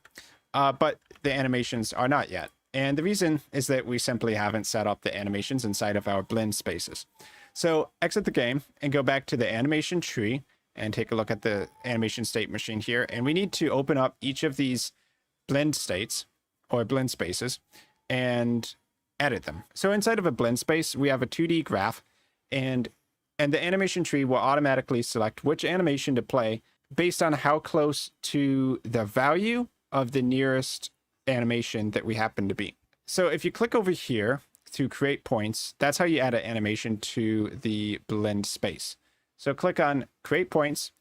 but the animations are not yet. And the reason is that we simply haven't set up the animations inside of our blend spaces. So exit the game and go back to the animation tree and take a look at the animation state machine here. And we need to open up each of these blend states or blend spaces and edit them. So inside of a blend space, we have a 2D graph, and the animation tree will automatically select which animation to play based on how close to the value of the nearest animation that we happen to be. So if you click over here to create points, that's how you add an animation to the blend space. So click on create points,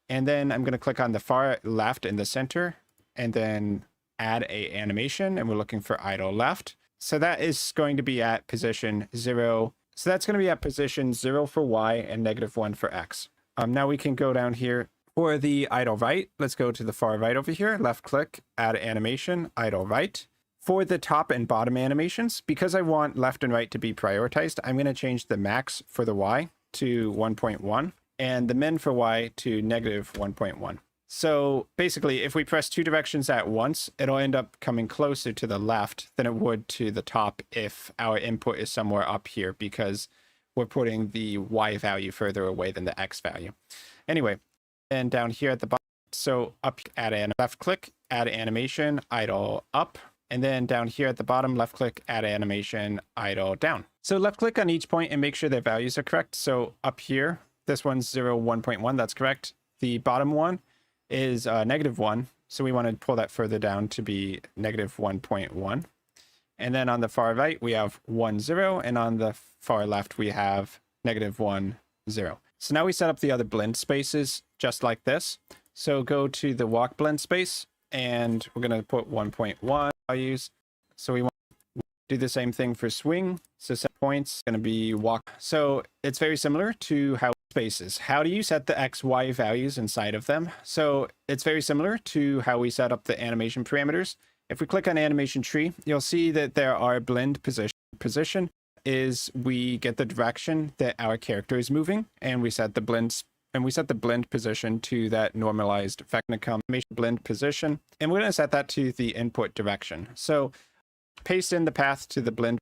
and then I'm going to click on the far left in the center and then add a animation, and we're looking for idle left. So that is going to be at position 0. So that's going to be at position 0 for Y and -1 for X. Now we can go down here for the idle right. Let's go to the far right over here, left click, add animation, idle right. For the top and bottom animations, because I want left and right to be prioritized, I'm going to change the max for the Y to 1.1 and the min for Y to -1.1. So basically, if we press two directions at once, it'll end up coming closer to the left than it would to the top if our input is somewhere up here, because we're putting the Y value further away than the X value. Anyway, and down here at the bottom, so up, add an left click, add animation, idle up. And then down here at the bottom, left click, add animation, idle down. So left click on each point and make sure their values are correct. So up here, this one's 0, 1.1, that's correct. The bottom one is -1. So we want to pull that further down to be -1.1. And then on the far right, we have 1, 0. And on the far left, we have -1, 0. So now we set up the other blend spaces just like this. So go to the walk blend space and we're going to put 1.1 values. So we want to do the same thing for swing. So set points going to be walk. So it's very similar to how spaces. How do you set the X, Y values inside of them? So it's very similar to how we set up the animation parameters. If we click on animation tree, you'll see that there are blend position. Position is we get the direction that our character is moving, and we set the blend position to that normalized vector blend position, and we're going to set that to the input direction. So paste in the path to the blend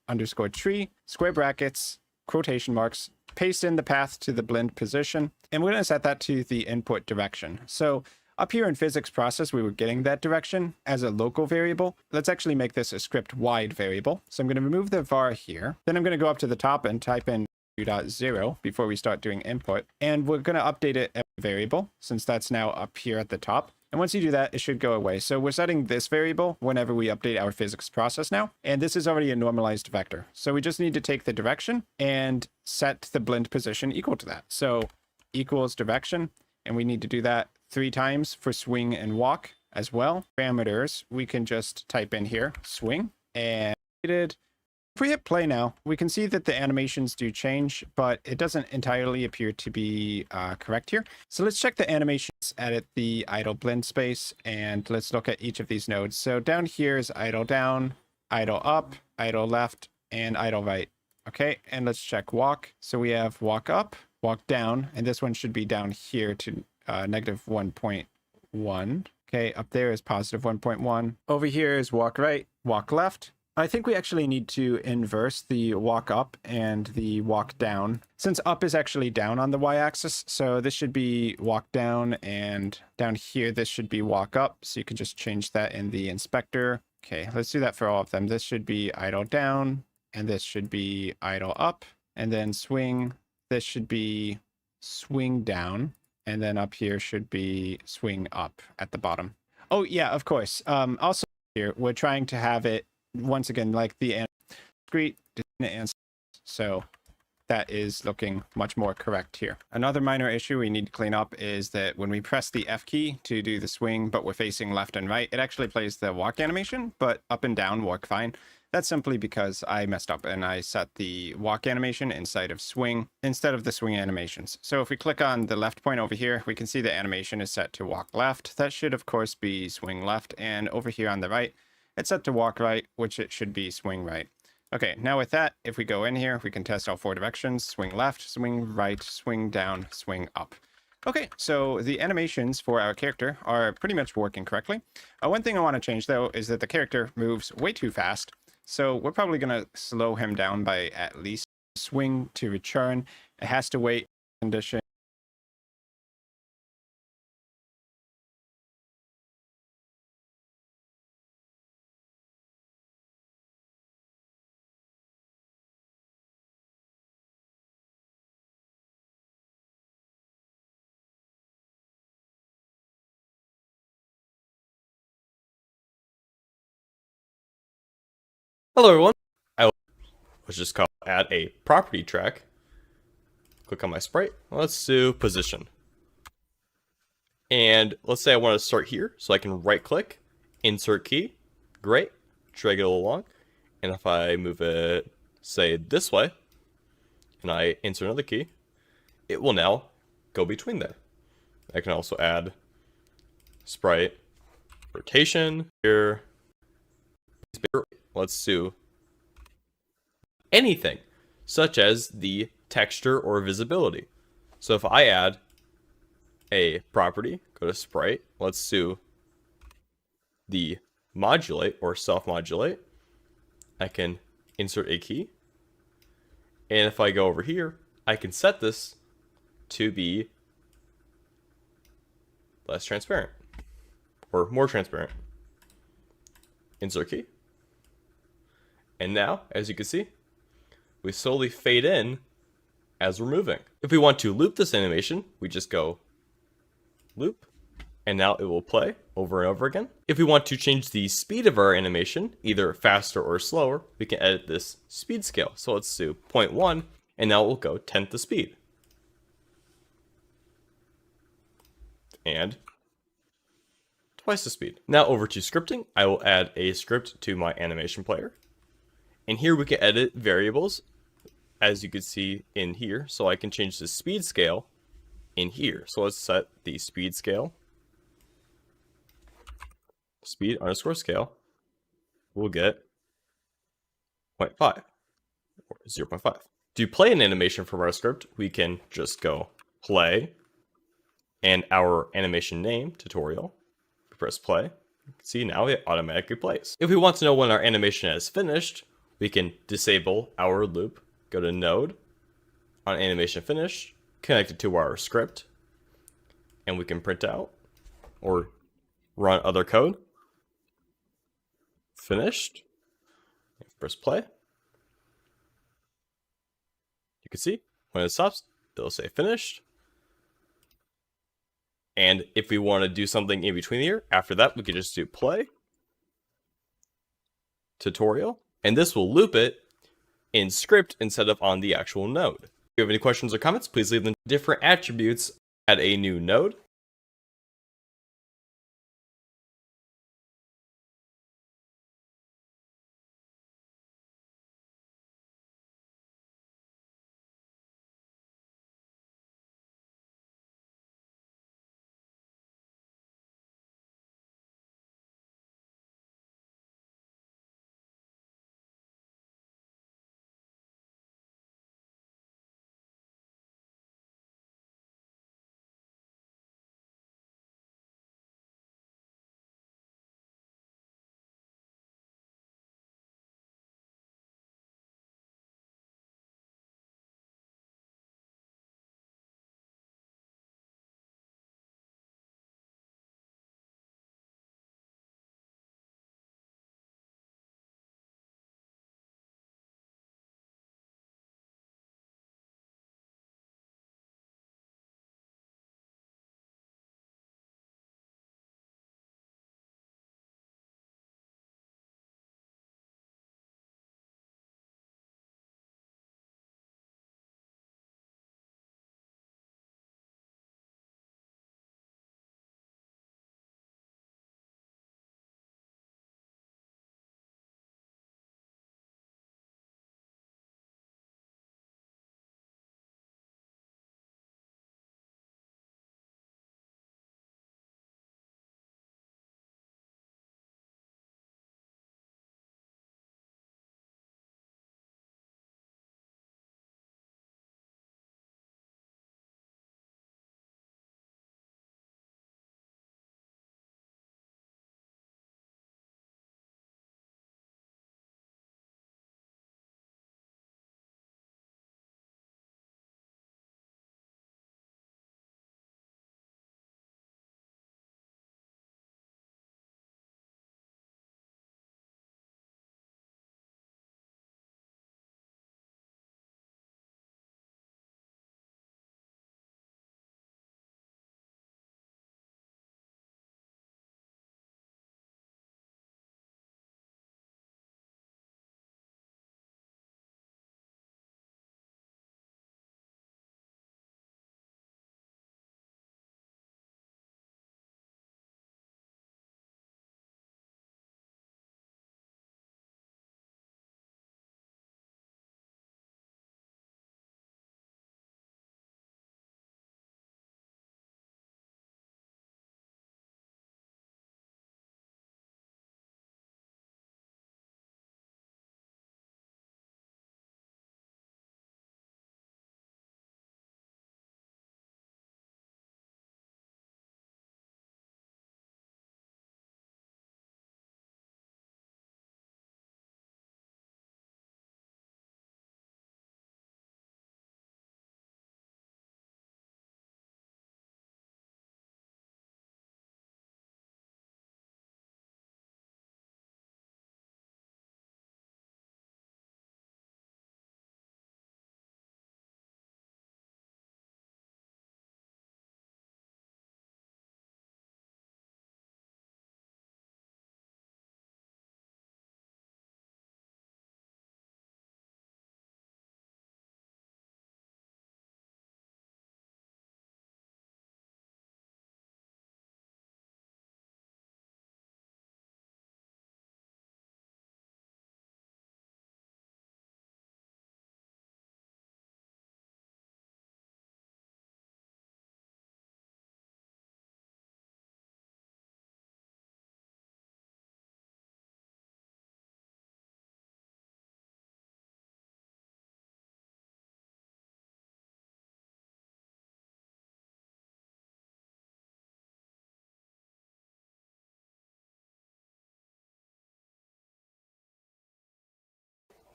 underscore tree, square brackets, quotation marks, paste in the path to the blend position, and we're going to set that to the input direction. So up here in physics process, we were getting that direction as a local variable. Let's actually make this a script wide variable. So I'm going to remove the var here. Then I'm going to go up to the top and type in 2.0 before we start doing input. And we're going to update it as a variable since that's now up here at the top. And once you do that, it should go away. So we're setting this variable whenever we update our physics process now. And this is already a normalized vector. So we just need to take the direction and set the blend position equal to that. So equals direction. And we need to do that 3 times for swing and walk as well. Parameters, we can just type in here, swing, and if we hit play now, we can see that the animations do change, but it doesn't entirely appear to be correct here. So let's check the animations, edit the idle blend space, and let's look at each of these nodes. So down here is idle down, idle up, idle left, and idle right. Okay, and let's check walk. So we have walk up, walk down, and this one should be down here to negative 1.1. Okay, up there is positive 1.1. Over here is walk right, walk left. I think we actually need to inverse the walk up and the walk down, since up is actually down on the y-axis. So this should be walk down, and down here this should be walk up. So you can just change that in the inspector. Okay, let's do that for all of them. This should be idle down, and this should be idle up, and then swing. This should be swing down, and then up here should be swing up at the bottom. Oh yeah, of course. Also here, we're trying to have it once again like the discrete, and so that is looking much more correct here. Another minor issue we need to clean up is that when we press the F key to do the swing, but we're facing left and right, it actually plays the walk animation, but up and down work fine. That's simply because I messed up and I set the walk animation inside of swing instead of the swing animations. So if we click on the left point over here, we can see the animation is set to walk left. That should of course be swing left. And over here on the right, it's set to walk right, which it should be swing right. Okay, now with that, if we go in here, we can test all 4 directions: swing left, swing right, swing down, swing up. Okay, so the animations for our character are pretty much working correctly. One thing I want to change though is that the character moves way too fast. So we're probably going to slow him down by at least swing to return. It has to wait condition. Hello everyone, let's just call add a property track. Click on my sprite, let's do position. And let's say I want to start here, so I can right click, insert key, great, drag it along. And if I move it, say this way, and I insert another key, it will now go between there. I can also add sprite, rotation, here, let's do anything, such as the texture or visibility. So if I add a property, go to sprite, let's do the modulate or self-modulate. I can insert a key. And if I go over here, I can set this to be less transparent or more transparent. Insert key. And now, as you can see, we slowly fade in as we're moving. If we want to loop this animation, we just go loop, and now it will play over and over again. If we want to change the speed of our animation, either faster or slower, we can edit this speed scale. So let's do 0.1, and now we'll go 10th the speed. And twice the speed. Now over to scripting, I will add a script to my animation player. And here we can edit variables, as you can see in here. So I can change the speed scale in here. So let's set the speed scale. Speed underscore scale. We'll get 0.5 or 0.5. To play an animation from our script, we can just go play and our animation name, tutorial. We press play. You can see now it automatically plays. If we want to know when our animation is finished, we can disable our loop, go to node, on animation finished, connect it to our script, and we can print out or run other code. Finished. Press play. You can see when it stops, it'll say finished. And if we want to do something in between here, after that, we can just do play, tutorial, and this will loop it in script instead of on the actual node. If you have any questions or comments, please leave them. Different attributes, add a new node.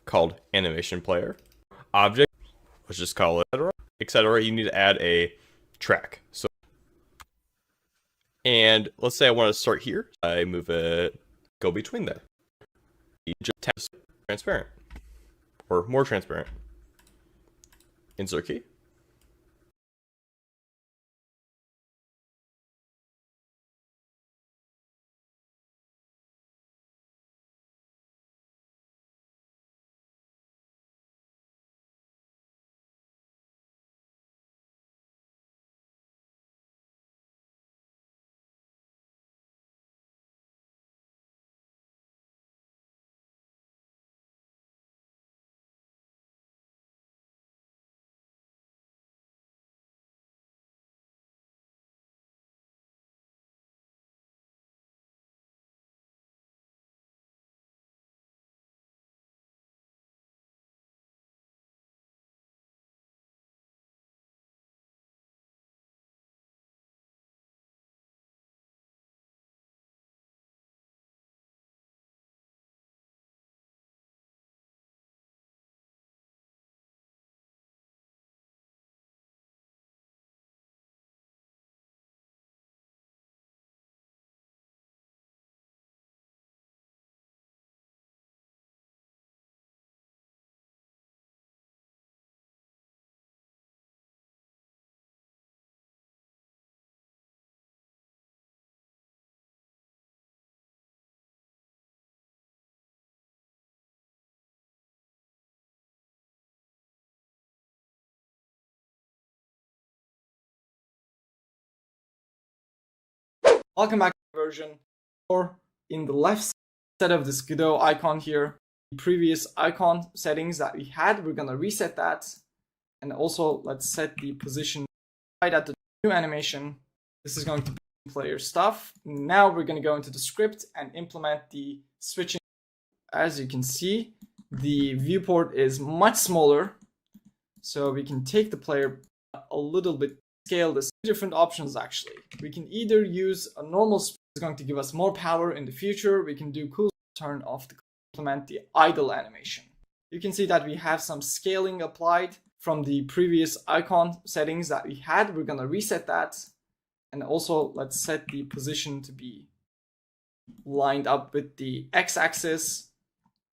called animation player. Object, let's just call it etc. You need to add a track. So, and let's say I want to start here. I move it, go between there. Just transparent or more transparent. Insert key. Welcome back to the version, or in the left side of this Godot icon here, the previous icon settings that we had, we're gonna reset that. And also let's set the position right at the new animation. This is going to be player stuff. Now we're gonna go into the script and implement the switching. As you can see, the viewport is much smaller, so we can take the player a little bit, scale this. Different options actually. We can either use a normal speed, it's going to give us more power in the future. We can do cool turn off to implement the idle animation. You can see that we have some scaling applied from the previous icon settings that we had. We're gonna reset that. And also let's set the position to be lined up with the x-axis.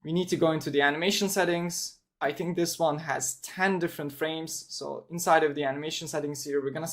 We need to go into the animation settings. I think this one has 10 different frames. So inside of the animation settings here, we're gonna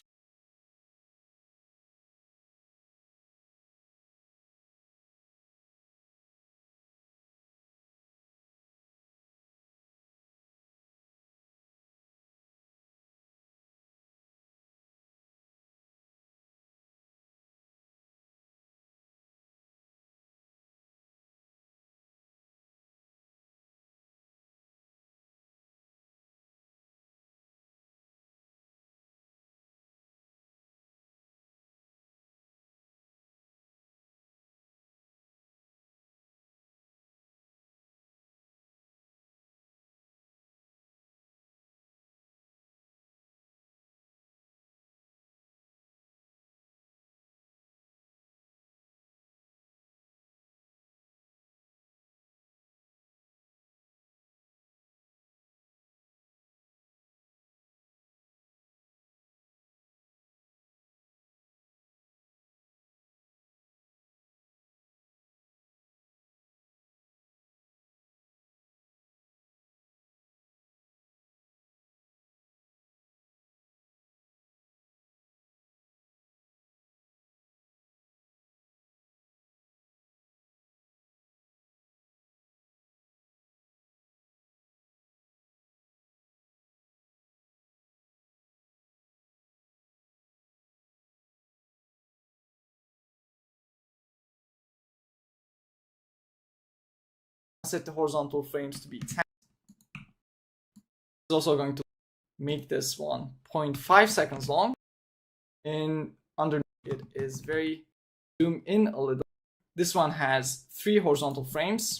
set the horizontal frames to be 10. It's also going to make this one 0.5 seconds long. And underneath it is very zoom in a little. This one has 3 horizontal frames.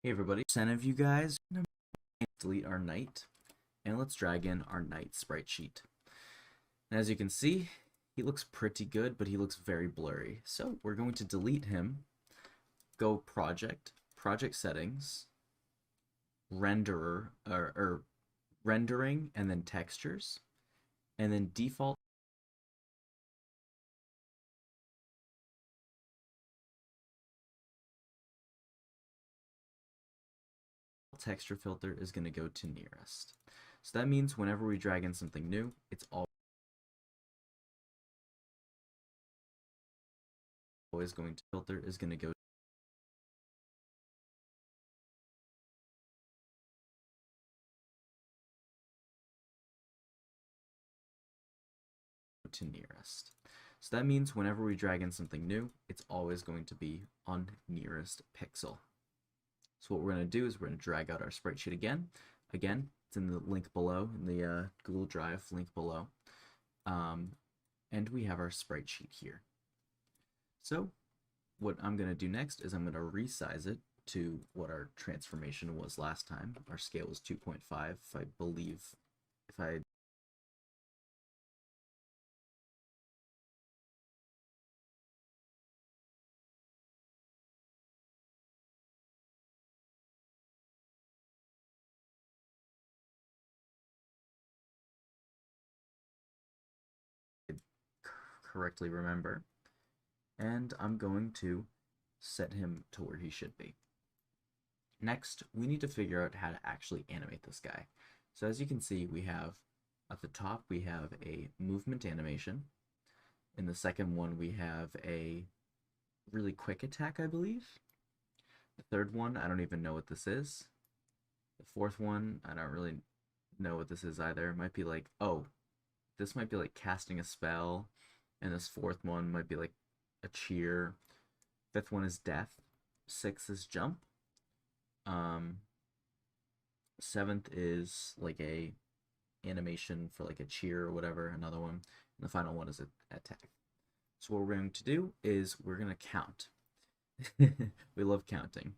Hey everybody, percent of you guys, delete our knight, and let's drag in our knight sprite sheet. And as you can see, he looks pretty good, but he looks very blurry. So we're going to delete him, go project, project settings, renderer, or rendering, and then textures, and then default texture filter is going to go to nearest. So that means whenever we drag in something new, it's always going to filter is going to go to nearest. So that means whenever we drag in something new, it's always going to be on nearest pixel. So what we're going to do is we're going to drag out our sprite sheet again. Again, it's in the link below, in the Google Drive link below. And we have our sprite sheet here. So what I'm going to do next is I'm going to resize it to what our transformation was last time. Our scale was 2.5, I believe, if I correctly remember. And I'm going to set him to where he should be. Next, we need to figure out how to actually animate this guy. So as you can see, we have at the top, we have a movement animation. In the second one, we have a really quick attack, I believe. The third one, I don't even know what this is. The fourth one, I don't really know what this is either. It might be like, oh, this might be like casting a spell. And this fourth one might be like a cheer. Fifth one is death. Sixth is jump. Seventh is like a animation for like a cheer or whatever, another one. And the final one is an attack. So what we're going to do is we're going to count. We love counting.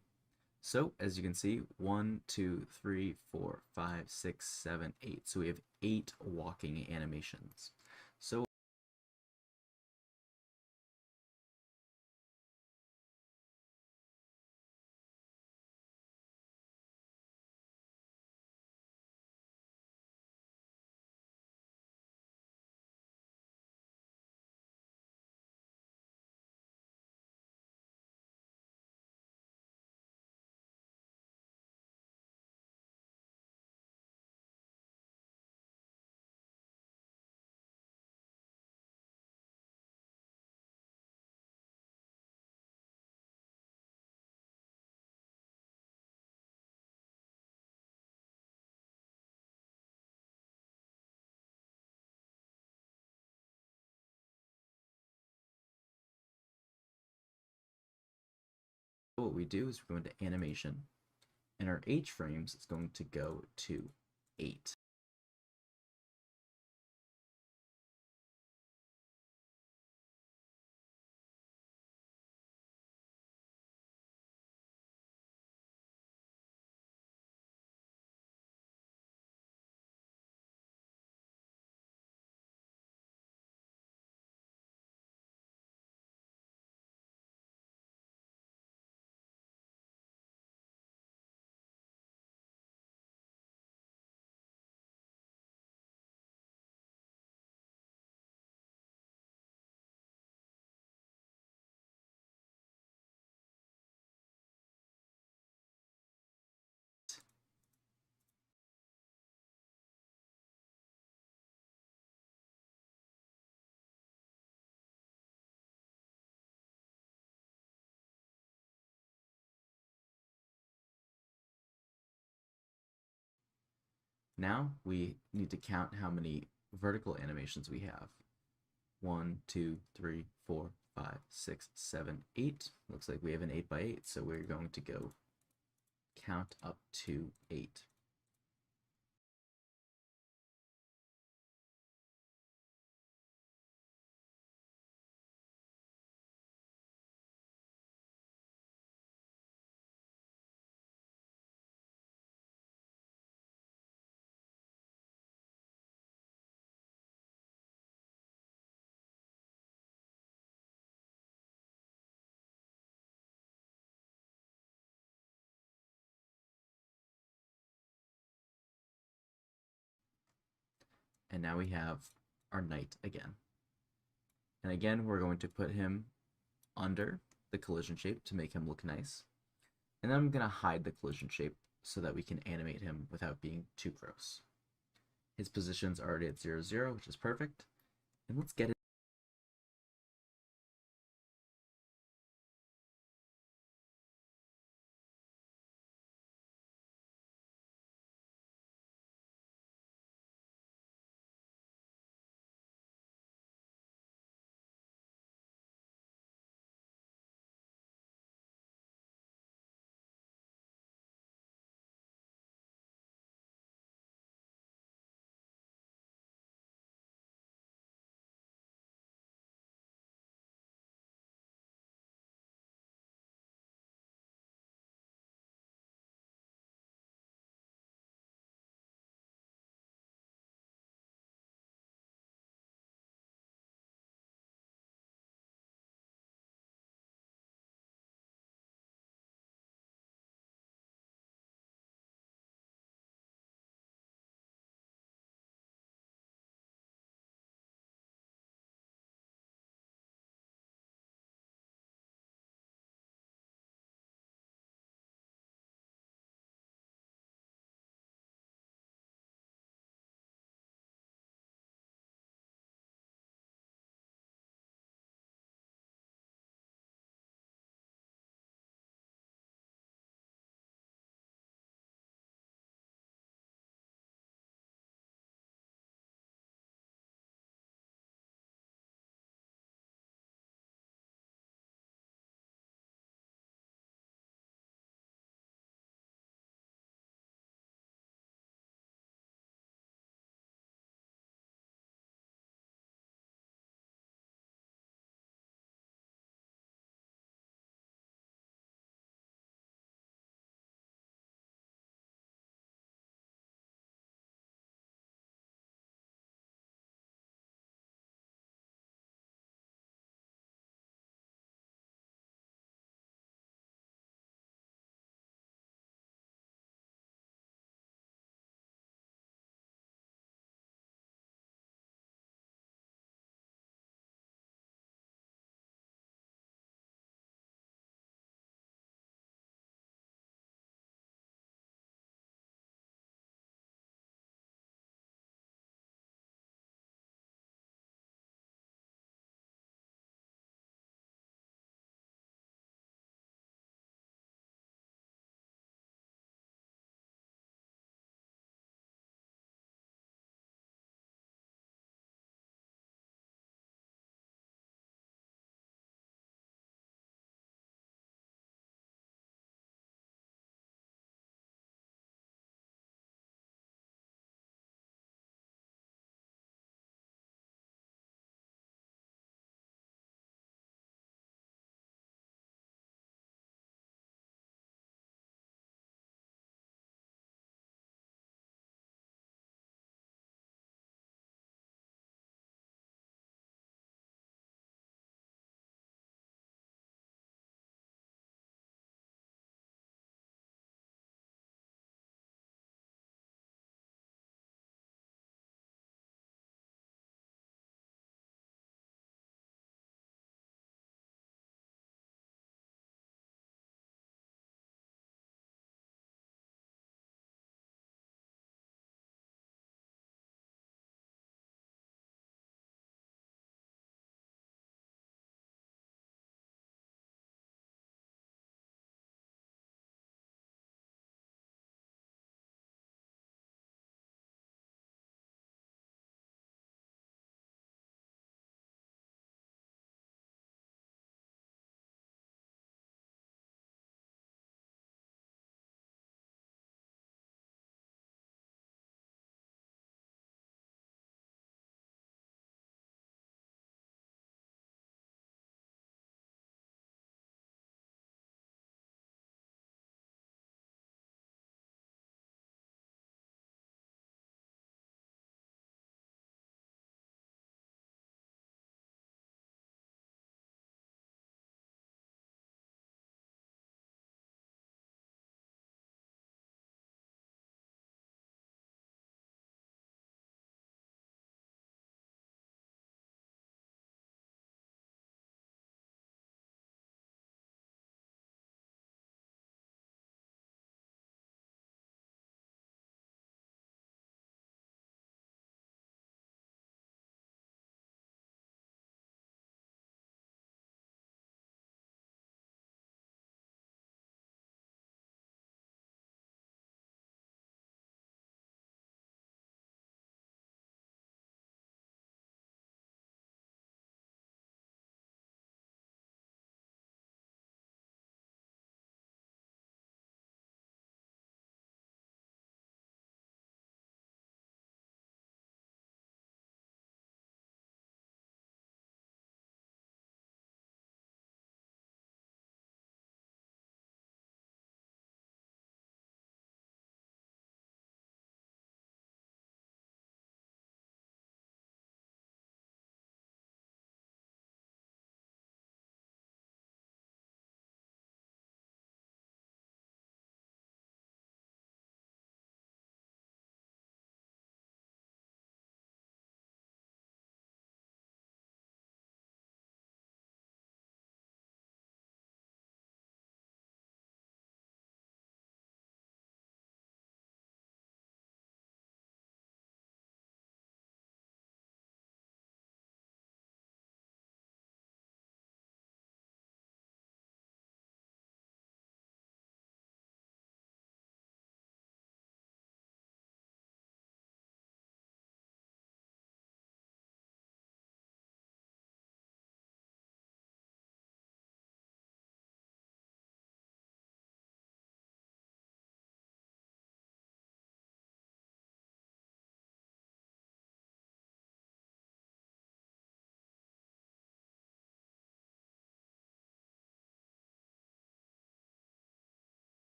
So as you can see, 1, 2, 3, 4, 5, 6, 7, 8. So we have 8 walking animations. So what we do is we're going to animation, and our H frames is going to go to 8. Now we need to count how many vertical animations we have. 1, 2, 3, 4, 5, 6, 7, 8. Looks like we have an 8 by 8, so we're going to go count up to 8. And now we have our knight again. And again, we're going to put him under the collision shape to make him look nice. And then I'm going to hide the collision shape so that we can animate him without being too gross. His position's already at 0, 0, which is perfect. And let's get it.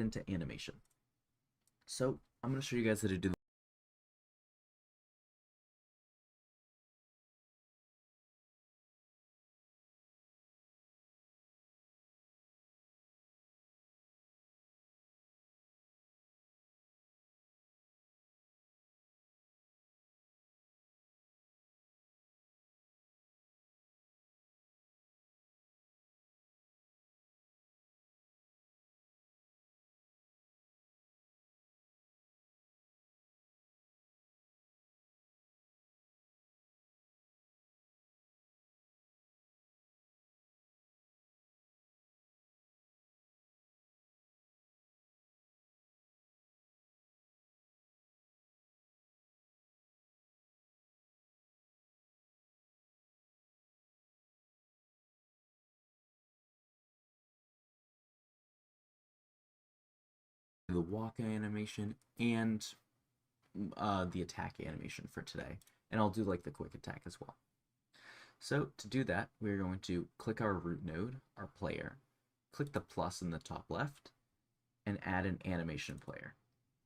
into animation. So I'm going to show you guys how to do the walk animation and the attack animation for today, and I'll do like the quick attack as well. So to do that, we're going to click our root node, our player, click the plus in the top left, and add an animation player.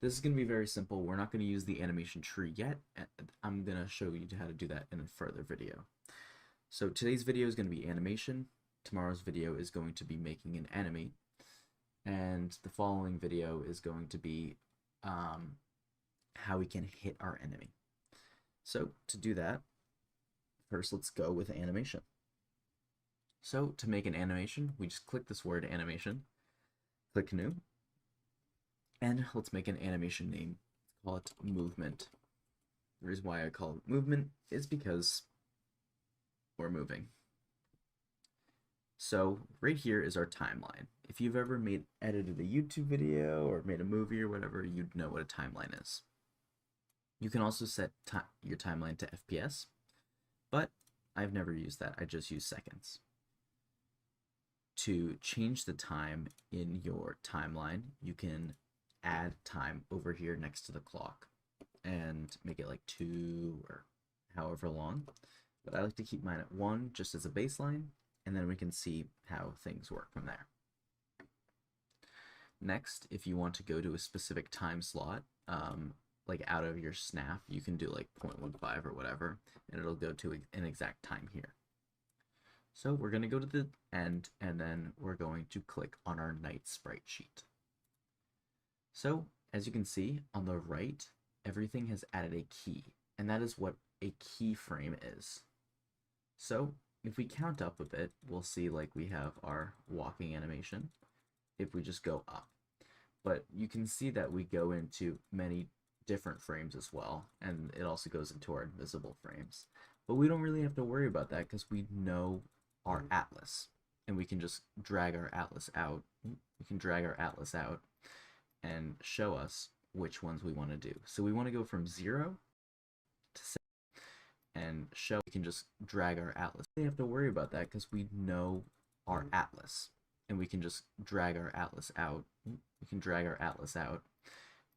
This is going to be very simple. We're not going to use the animation tree yet. I'm going to show you how to do that in a further video. So today's video is going to be animation. Tomorrow's video is going to be making an animate. And the following video is going to be how we can hit our enemy. So to do that, first let's go with animation. So to make an animation, we just click this word animation, click new, and let's make an animation name. Call it movement. The reason why I call it movement is because we're moving. So right here is our timeline. If you've ever edited a YouTube video or made a movie or whatever, you'd know what a timeline is. You can also set your timeline to FPS, but I've never used that. I just use seconds. To change the time in your timeline, you can add time over here next to the clock and make it like 2 or however long. But I like to keep mine at 1 just as a baseline, and then we can see how things work from there. Next, if you want to go to a specific time slot, like out of your snap, you can do like 0.15 or whatever, and it'll go to an exact time here. So we're going to go to the end, and then we're going to click on our night sprite sheet. So as you can see on the right, everything has added a key, and that is what a keyframe is. So if we count up a bit, we'll see like we have our walking animation if we just go up. But you can see that we go into many different frames as well, and it also goes into our invisible frames. But we don't really have to worry about that because we know our atlas, and we can just drag our atlas out. We can drag our atlas out and show us which ones we want to do. So we want to go from 0 to 7 and show. We can just drag our atlas. We don't have to worry about that because we know our atlas, and we can just drag our atlas out. We can drag our atlas out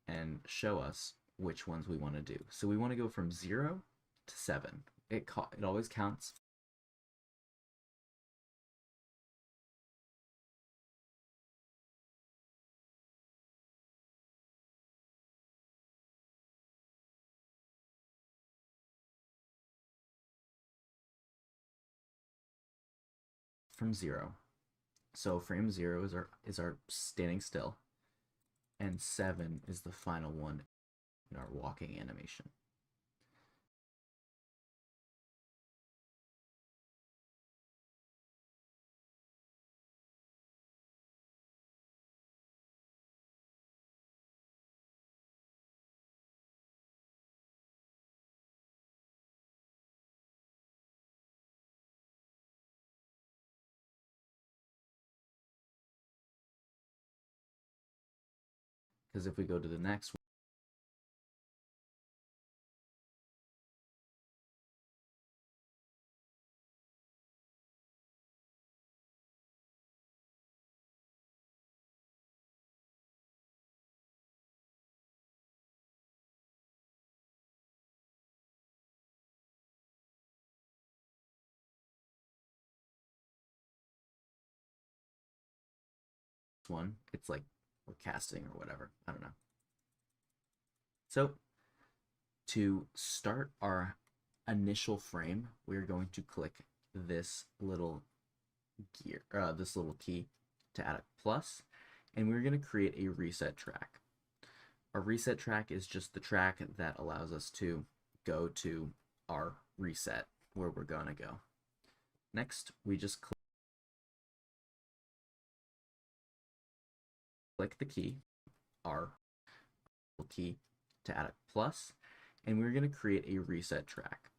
and show us which ones we want to do. So we want to go from 0 to 7. It always counts. From 0. So frame 0 is our standing still, and 7 is the final one in our walking animation. Because if we go to the next one, it's like or casting or whatever. I don't know. So to start our initial frame, we're going to click this little gear, this little key to add a plus, and we're going to create a reset track. A reset track is just the track that allows us to go to our reset where we're going to go. Next, we just click the key, our key to add a plus, and we're going to create a reset track.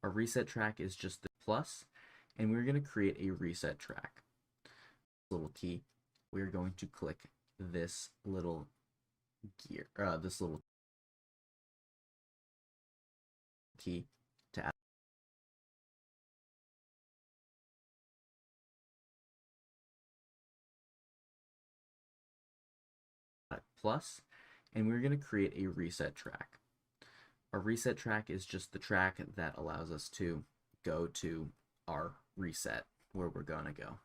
Our reset track is just the plus, and we're going to create a reset track. Little key, we're going to click this little gear, this little key to add a plus, and we're going to create a reset track. A reset track is just the track that allows us to go to our reset where we're going to go.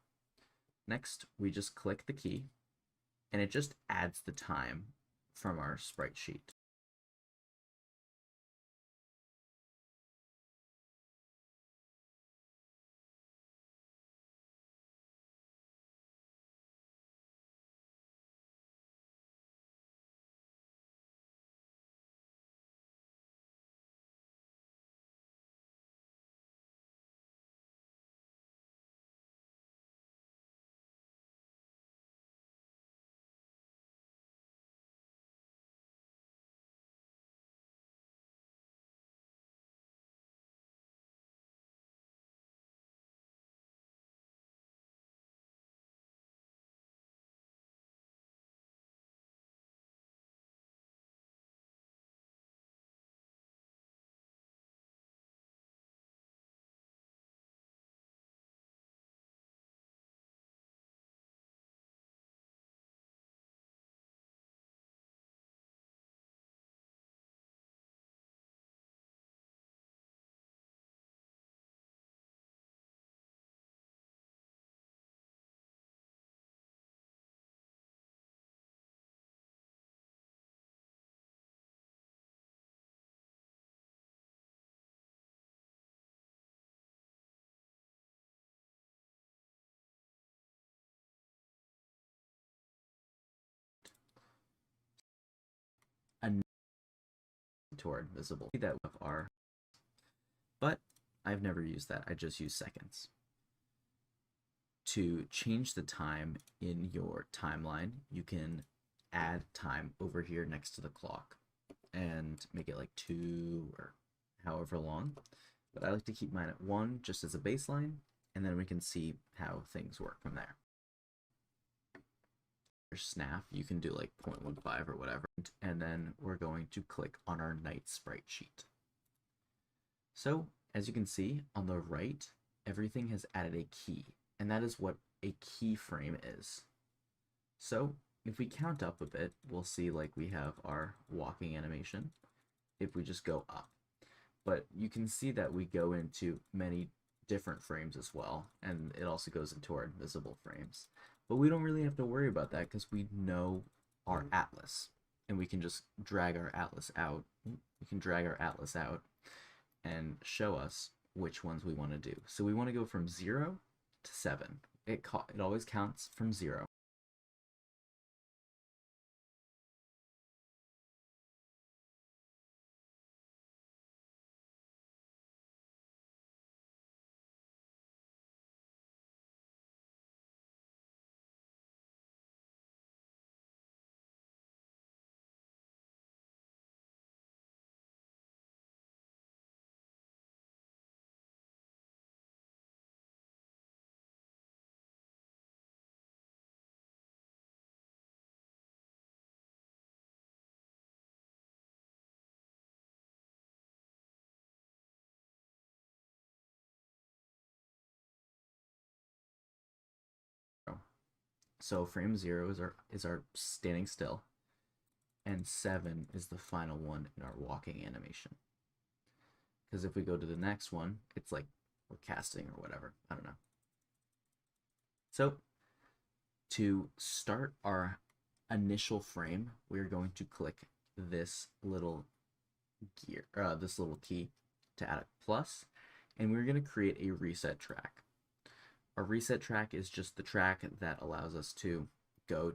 Next, we just click the key, and it just adds the time from our sprite sheet. Toward visible that of our, but I've never used that. I just use seconds. To change the time in your timeline, you can add time over here next to the clock and make it like 2 or however long, but I like to keep mine at 1 just as a baseline, and then we can see how things work from there. Snap, you can do like 0.15 or whatever, and then we're going to click on our night sprite sheet. So as you can see on the right, everything has added a key, and that is what a keyframe is. So if we count up a bit, we'll see like we have our walking animation if we just go up, but you can see that we go into many different frames as well, and it also goes into our invisible frames. But we don't really have to worry about that because we know our atlas. and we can just drag our atlas out. We can drag our atlas out and show us which ones we want to do. So we want to go from 0 to 7. It always counts from 0. So frame 0 is our standing still, and 7 is the final one in our walking animation. Because if we go to the next one, it's like we're casting or whatever. I don't know. So to start our initial frame, we're going to click this little gear, this little key to add a plus, and we're going to create a reset track. Our reset track is just the track that allows us to go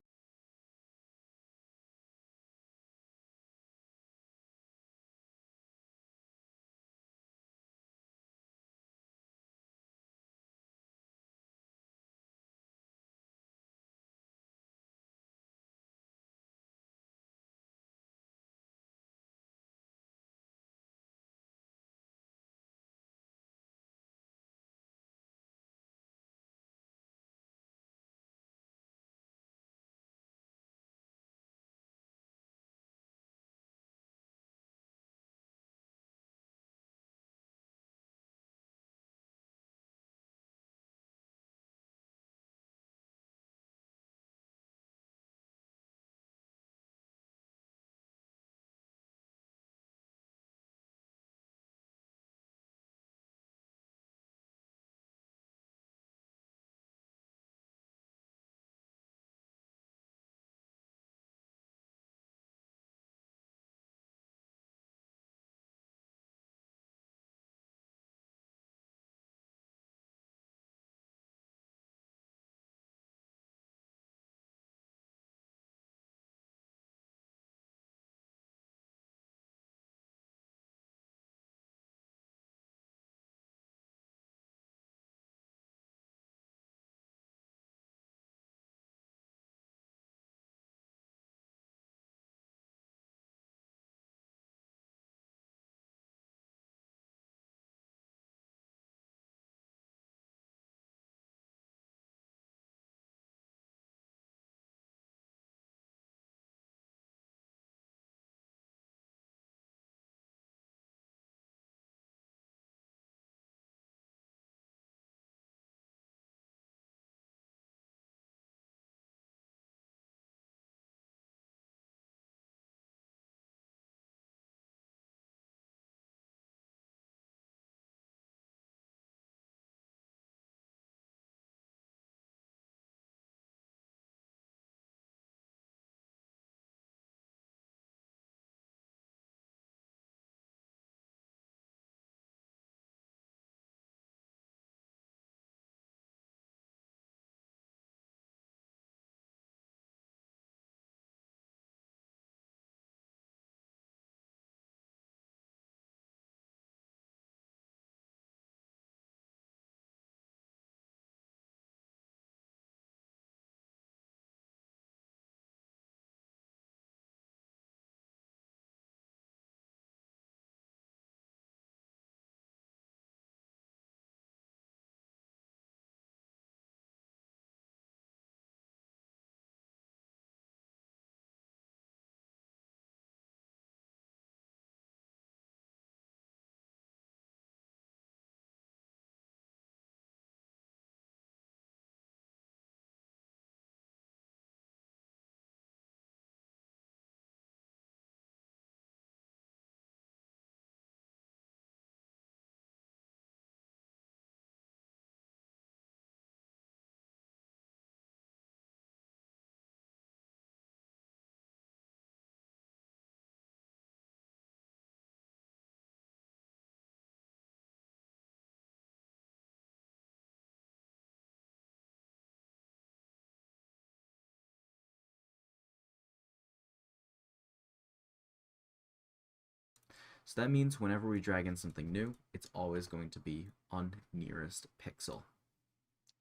So that means whenever we drag in something new, it's always going to be on nearest pixel.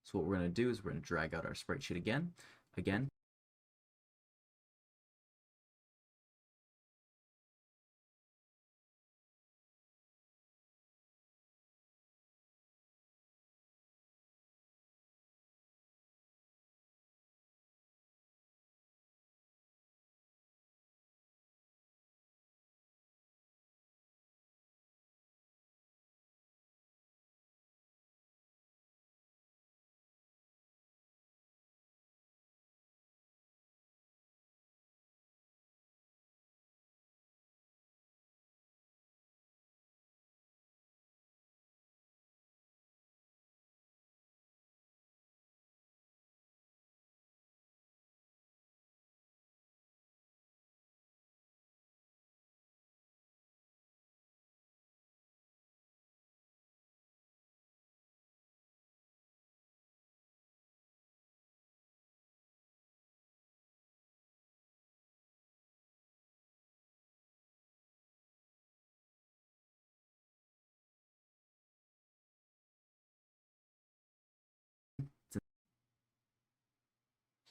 So what we're going to do is we're going to drag out our sprite sheet again.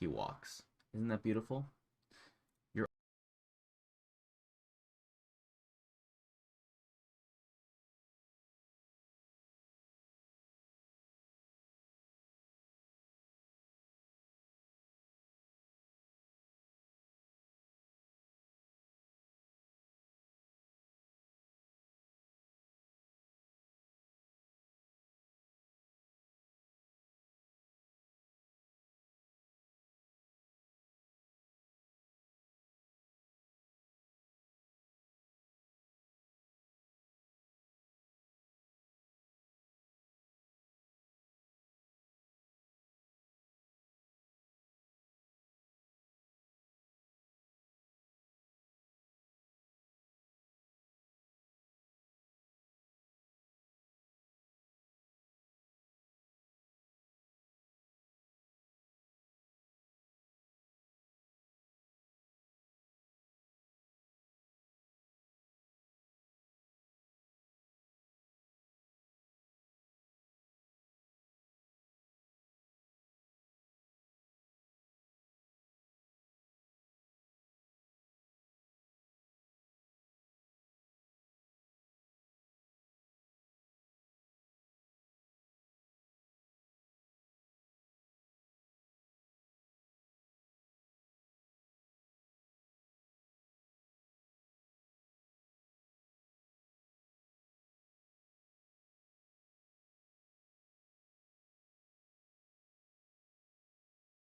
He walks. Isn't that beautiful?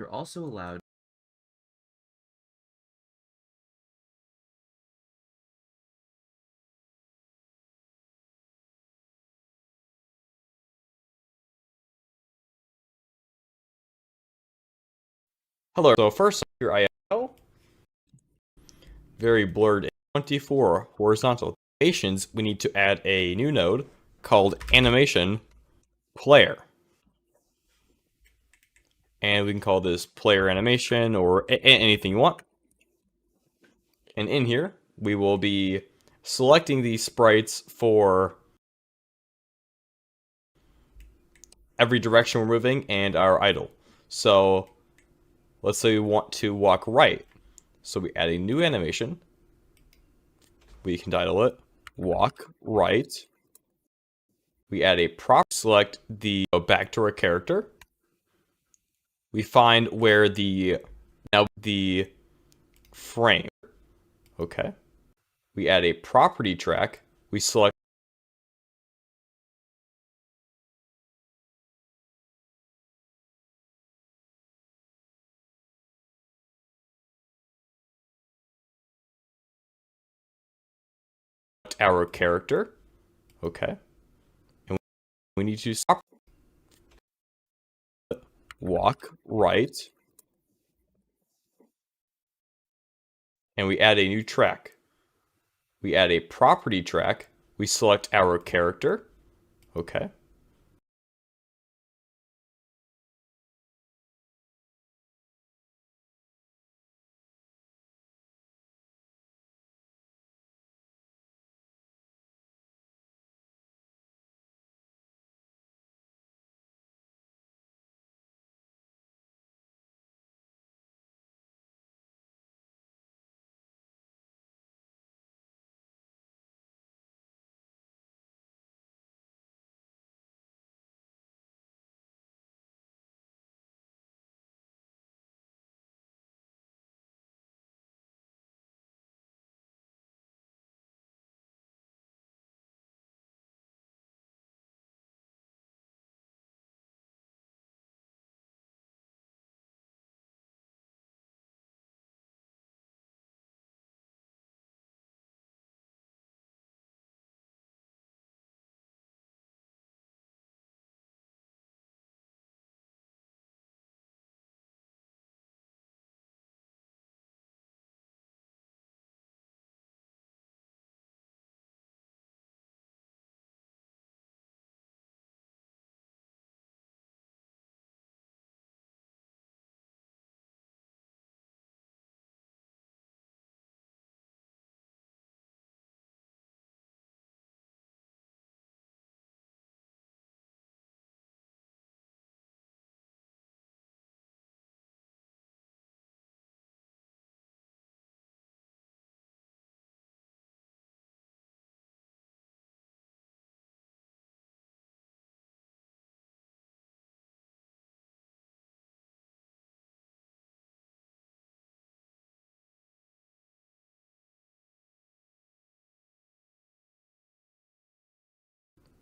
You're also allowed Hello. So first, your IO, very blurred. 24 horizontal animations. We need to add a new node called animation player, and we can call this player animation or anything you want. And in here, we will be selecting these sprites for every direction we're moving and our idle. So let's say we want to walk right. So we add a new animation. We can title it walk right. We add a prop, select the back to our character. We find where the frame. Okay. We add a property track. We select our character. Okay. And we need to stop, walk right. And we add a new track. We add a property track. We select our character. Okay.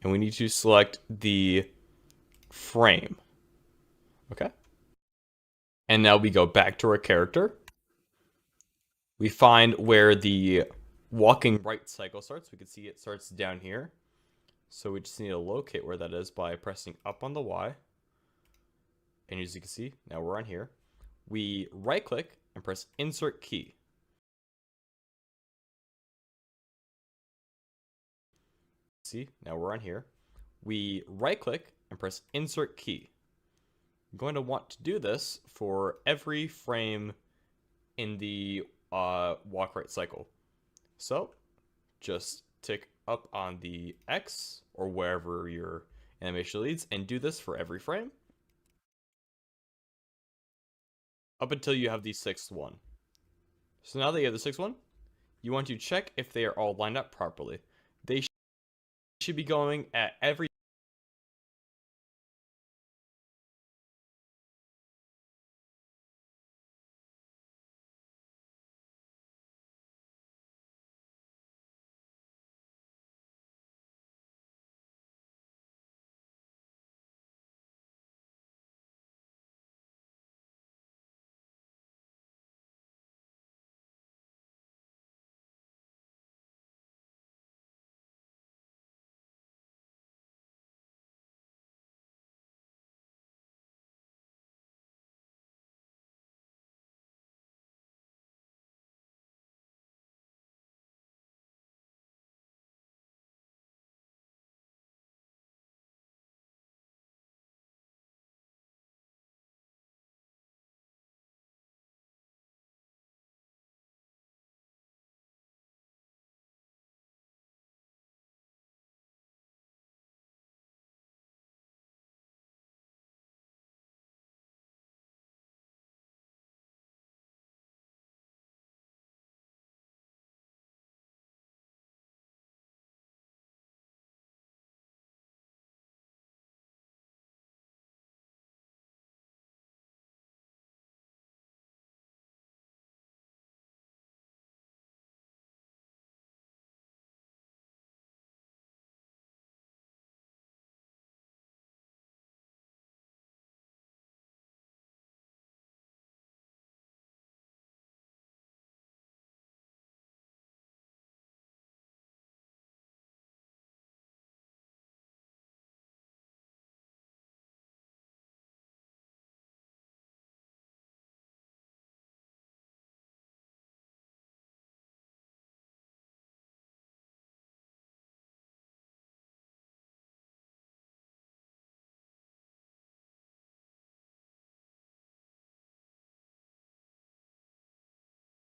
and we need to select the frame. Okay. And now we go back to our character. We find where the walking right cycle starts. We can see it starts down here. So we just need to locate where that is by pressing up on the Y. And as you can see, now we're on here. We right click and press insert key. See, now we're on here. We right click and press insert key. I'm going to want to do this for every frame in the walk right cycle. So just tick up on the X or wherever your animation leads and do this for every frame up until you have the sixth one. So now that you have the sixth one, you want to check if they are all lined up properly. They should be going at every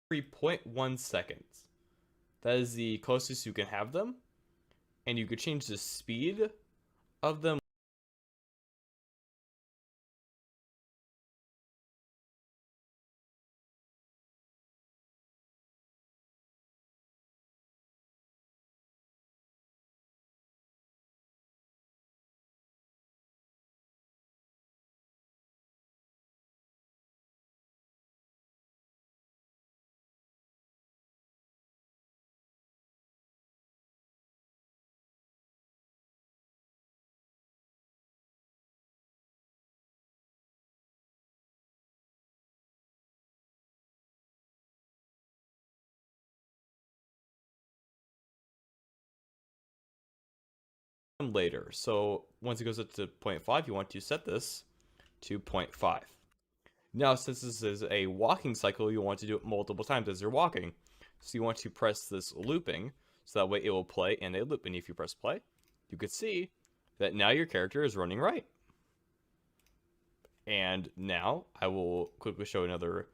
every 0.1 seconds. That is the closest you can have them. And you could change the speed of them. Later. So once it goes up to 0.5, you want to set this to 0.5. Now, since this is a walking cycle, you want to do it multiple times as you're walking. So you want to press this looping, so that way it will play in a loop. And if you press play, you could see that now your character is running right. And now I will quickly show another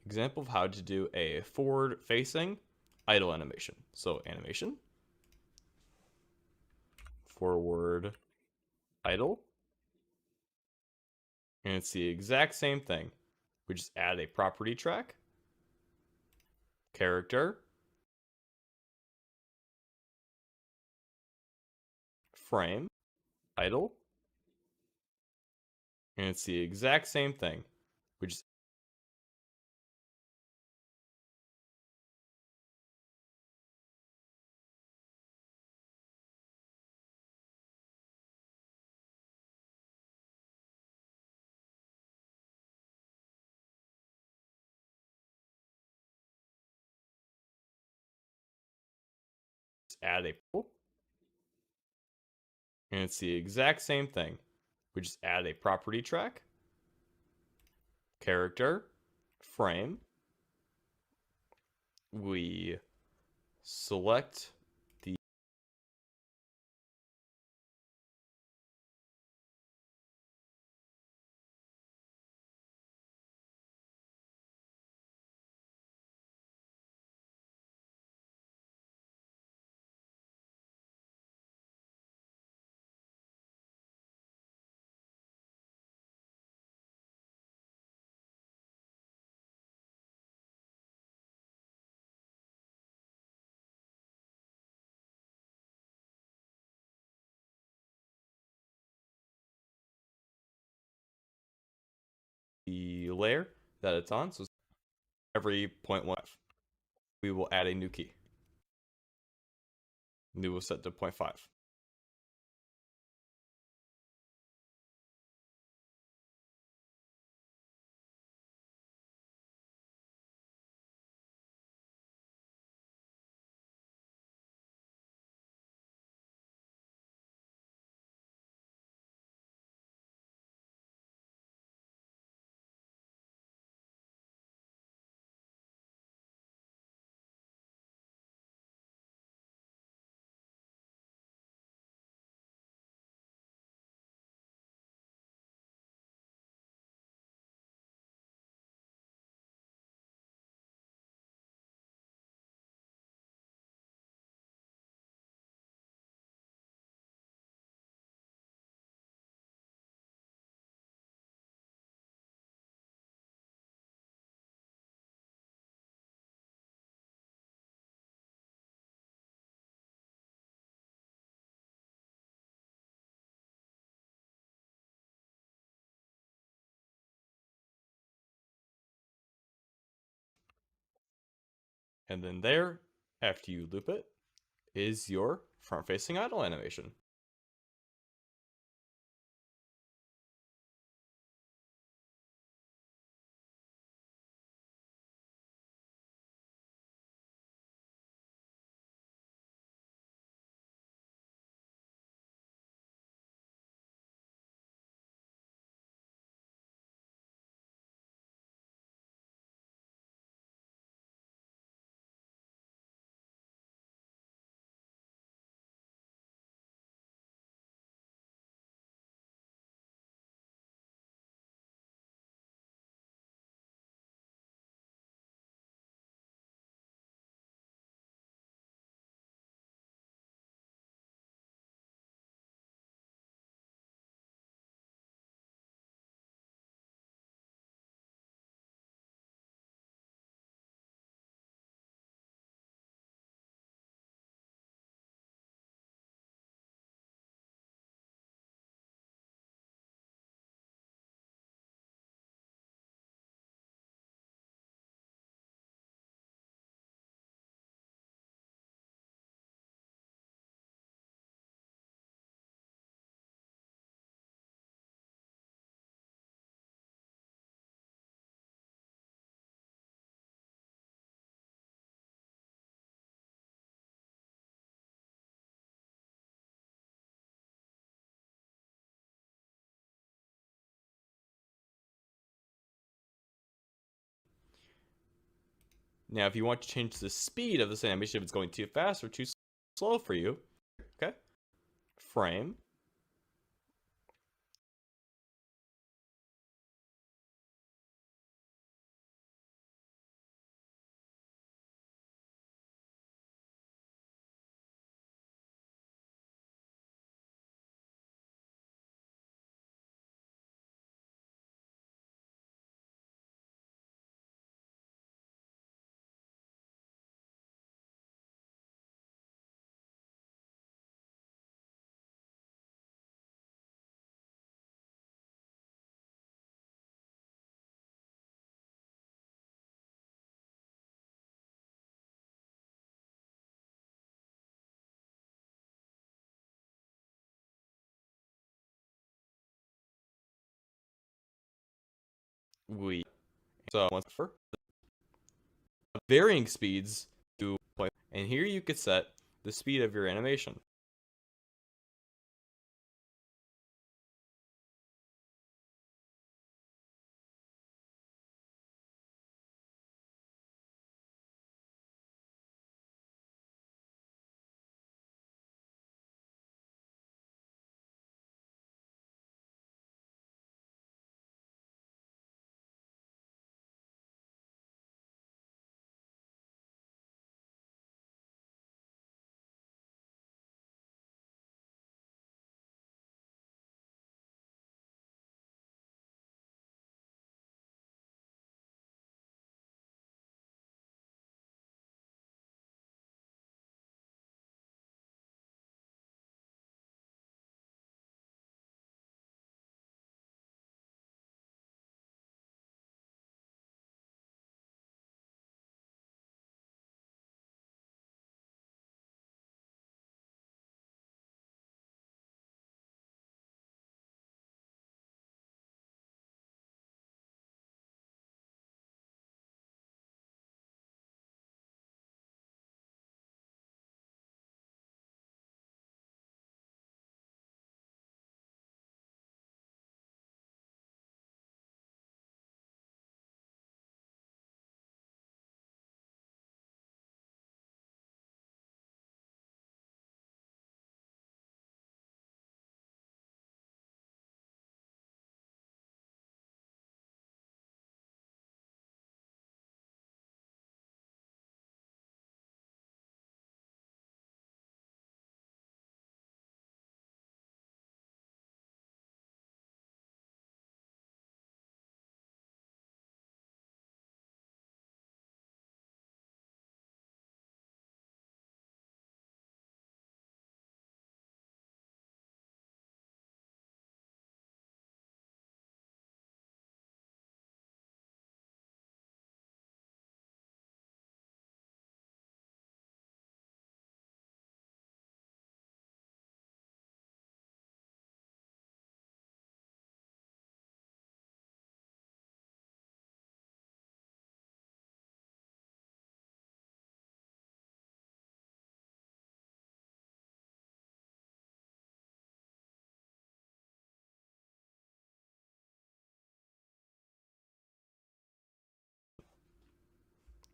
example of how to do a forward-facing idle animation. So animation, forward idle, and it's the exact same thing. We just add a property track, character, frame, idle, and it's the exact same thing. We just add a pool. And it's the exact same thing. We just add a property track, character, frame. We select the layer that it's on. So every 0.1, we will add a new key. New will set to 0.5. And then there, after you loop it, is your front-facing idle animation. Now, if you want to change the speed of this animation, if it's going too fast or too slow for you, okay, frame, so for varying speeds to play. And here you could set the speed of your animation.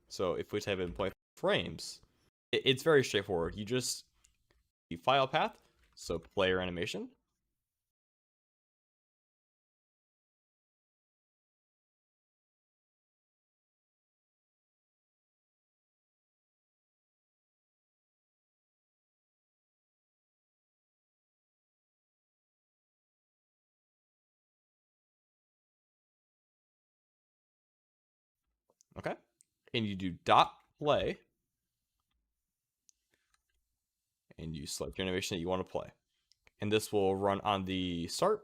So if we type in point frames, it's very straightforward. You just file path, so player animation. Okay, and you do dot play, and you select your animation that you want to play, and this will run on the start.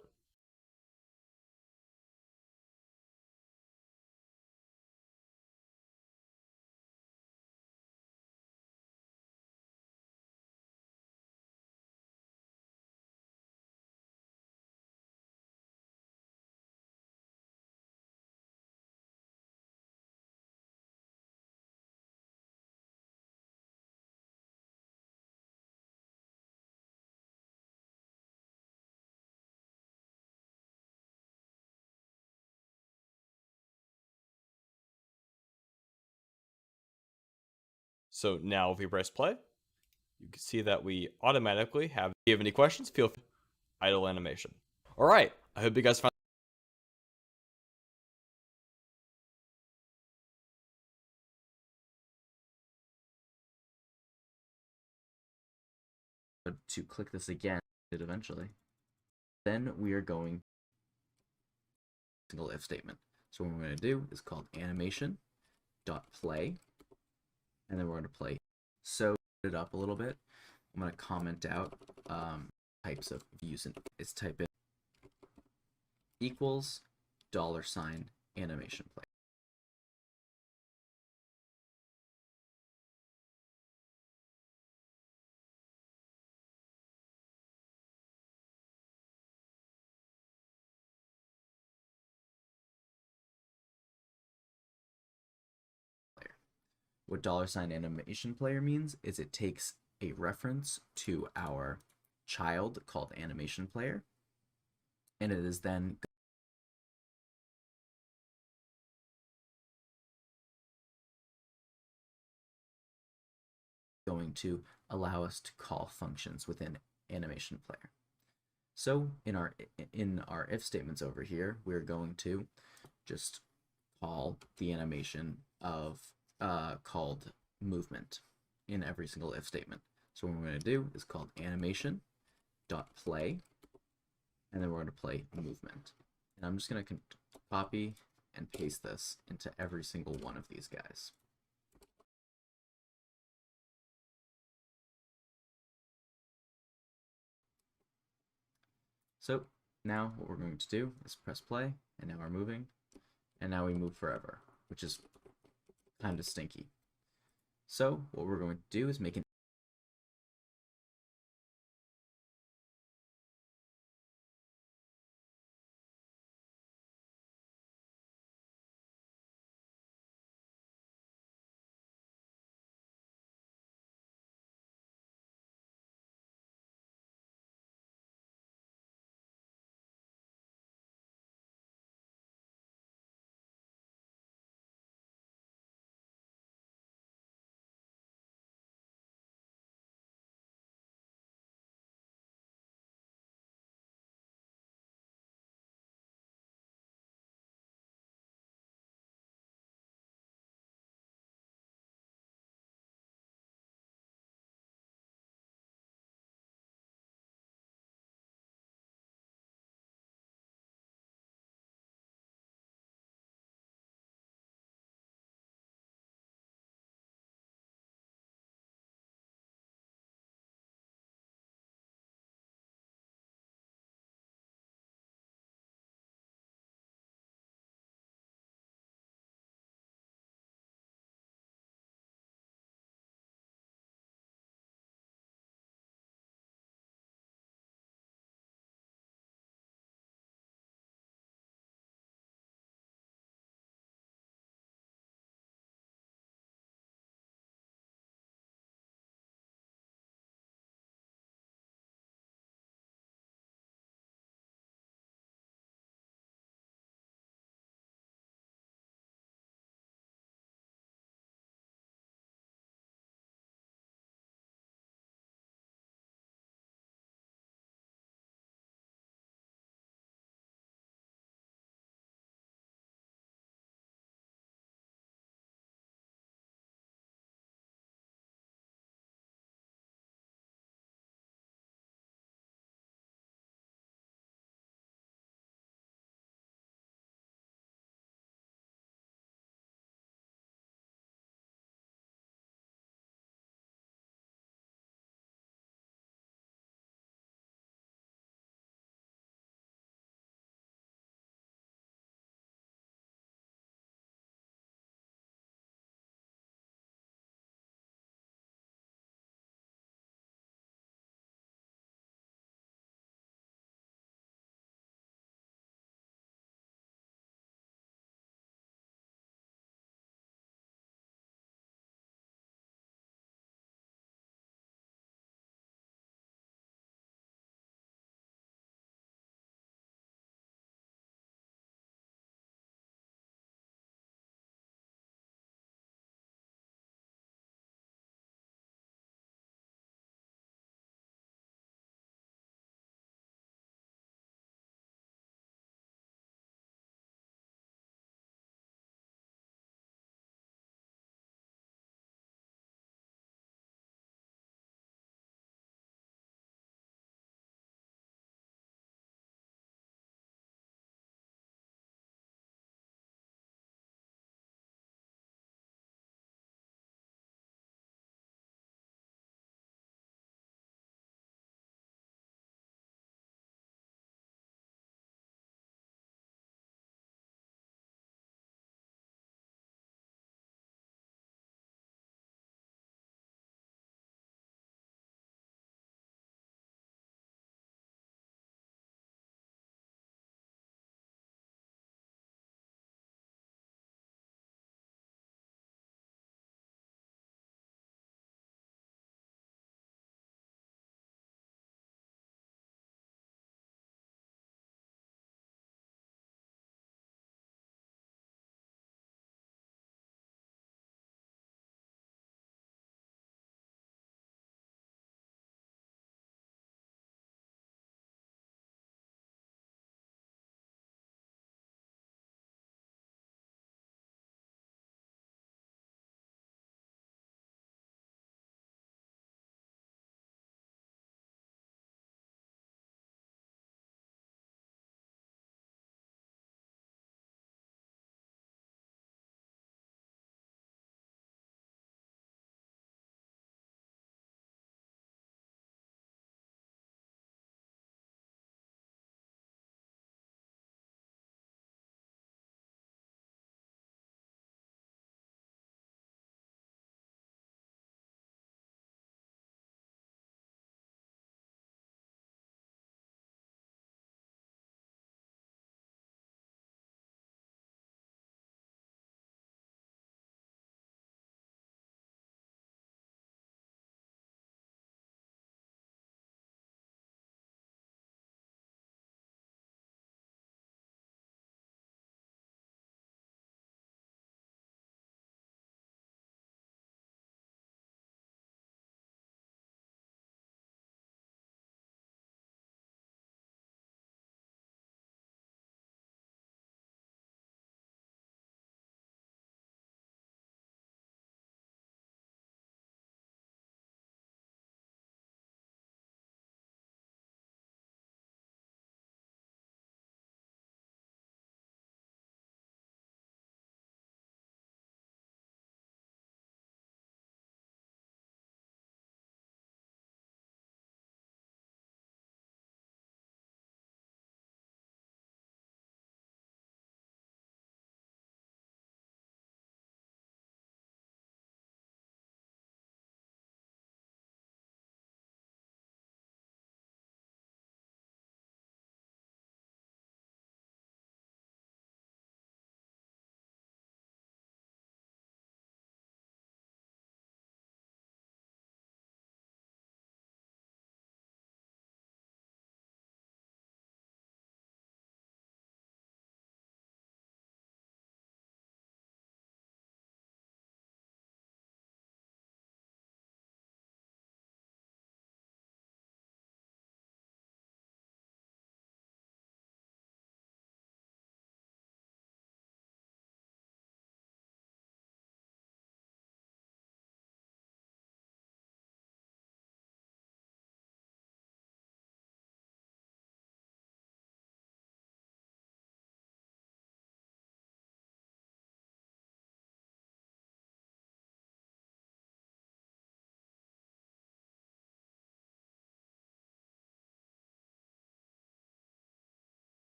So now if we press play, you can see that we automatically have. If you have any questions, feel free. Idle animation. All right, I hope you guys found. To click this again eventually. Then we are going single if statement. So what we're going to do is called animation dot play, and then we're going to play. So it up a little bit. I'm going to comment out types of views, and it's type in equals $ animation play. What $ animation player means is it takes a reference to our child called animation player, and it is then going to allow us to call functions within animation player. So in our if statements over here, we're going to just call the animation of called movement in every single if statement. So what we're going to do is called animation dot play, and then we're going to play movement. And I'm just going to copy and paste this into every single one of these guys. So now what we're going to do is press play, and now we're moving, and now we move forever, which is kind of stinky. So what we're going to do is make an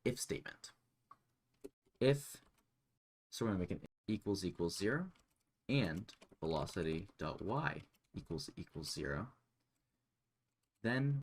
if statement. If, so we're going to make an equals 0 and velocity.y equals 0. Then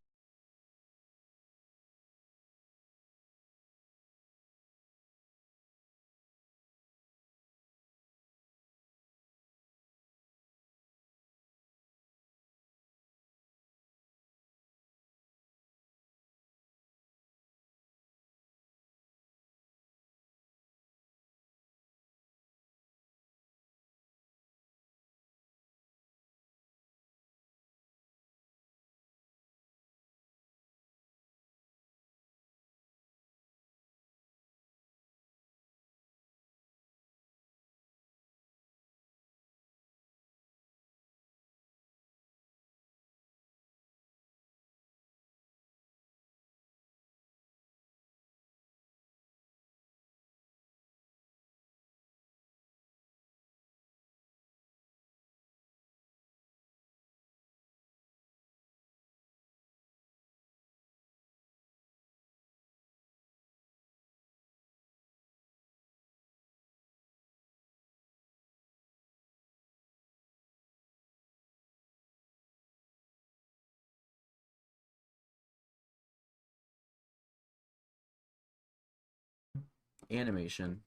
animation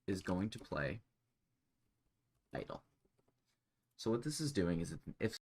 is going to play idle. So what this is doing is it's an if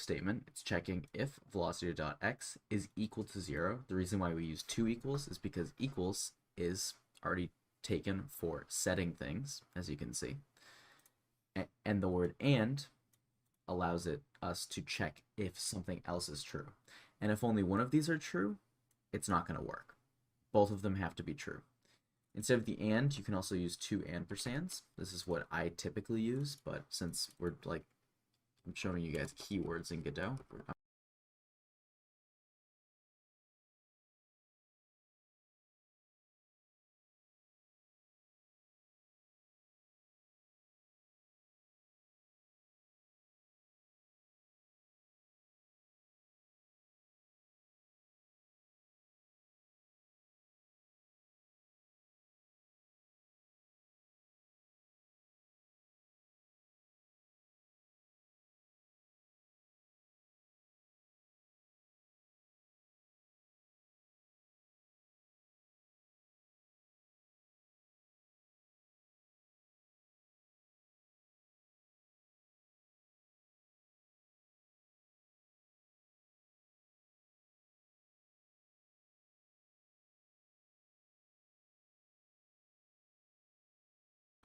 statement. It's checking if velocity.x is equal to 0. The reason why we use two equals is because equals is already taken for setting things, as you can see. And the word and allows us to check if something else is true. And if only one of these are true, it's not going to work. Both of them have to be true. Instead of the and, you can also use two ampersands. This is what I typically use, but since I'm showing you guys keywords in Godot.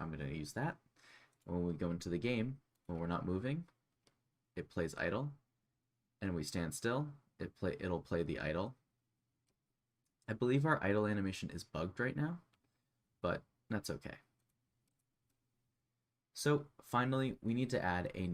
I'm going to use that. When we go into the game, when we're not moving, it plays idle, and we stand still, it'll play the idle. I believe our idle animation is bugged right now, but that's okay. So finally, we need to add a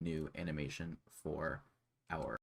new animation for our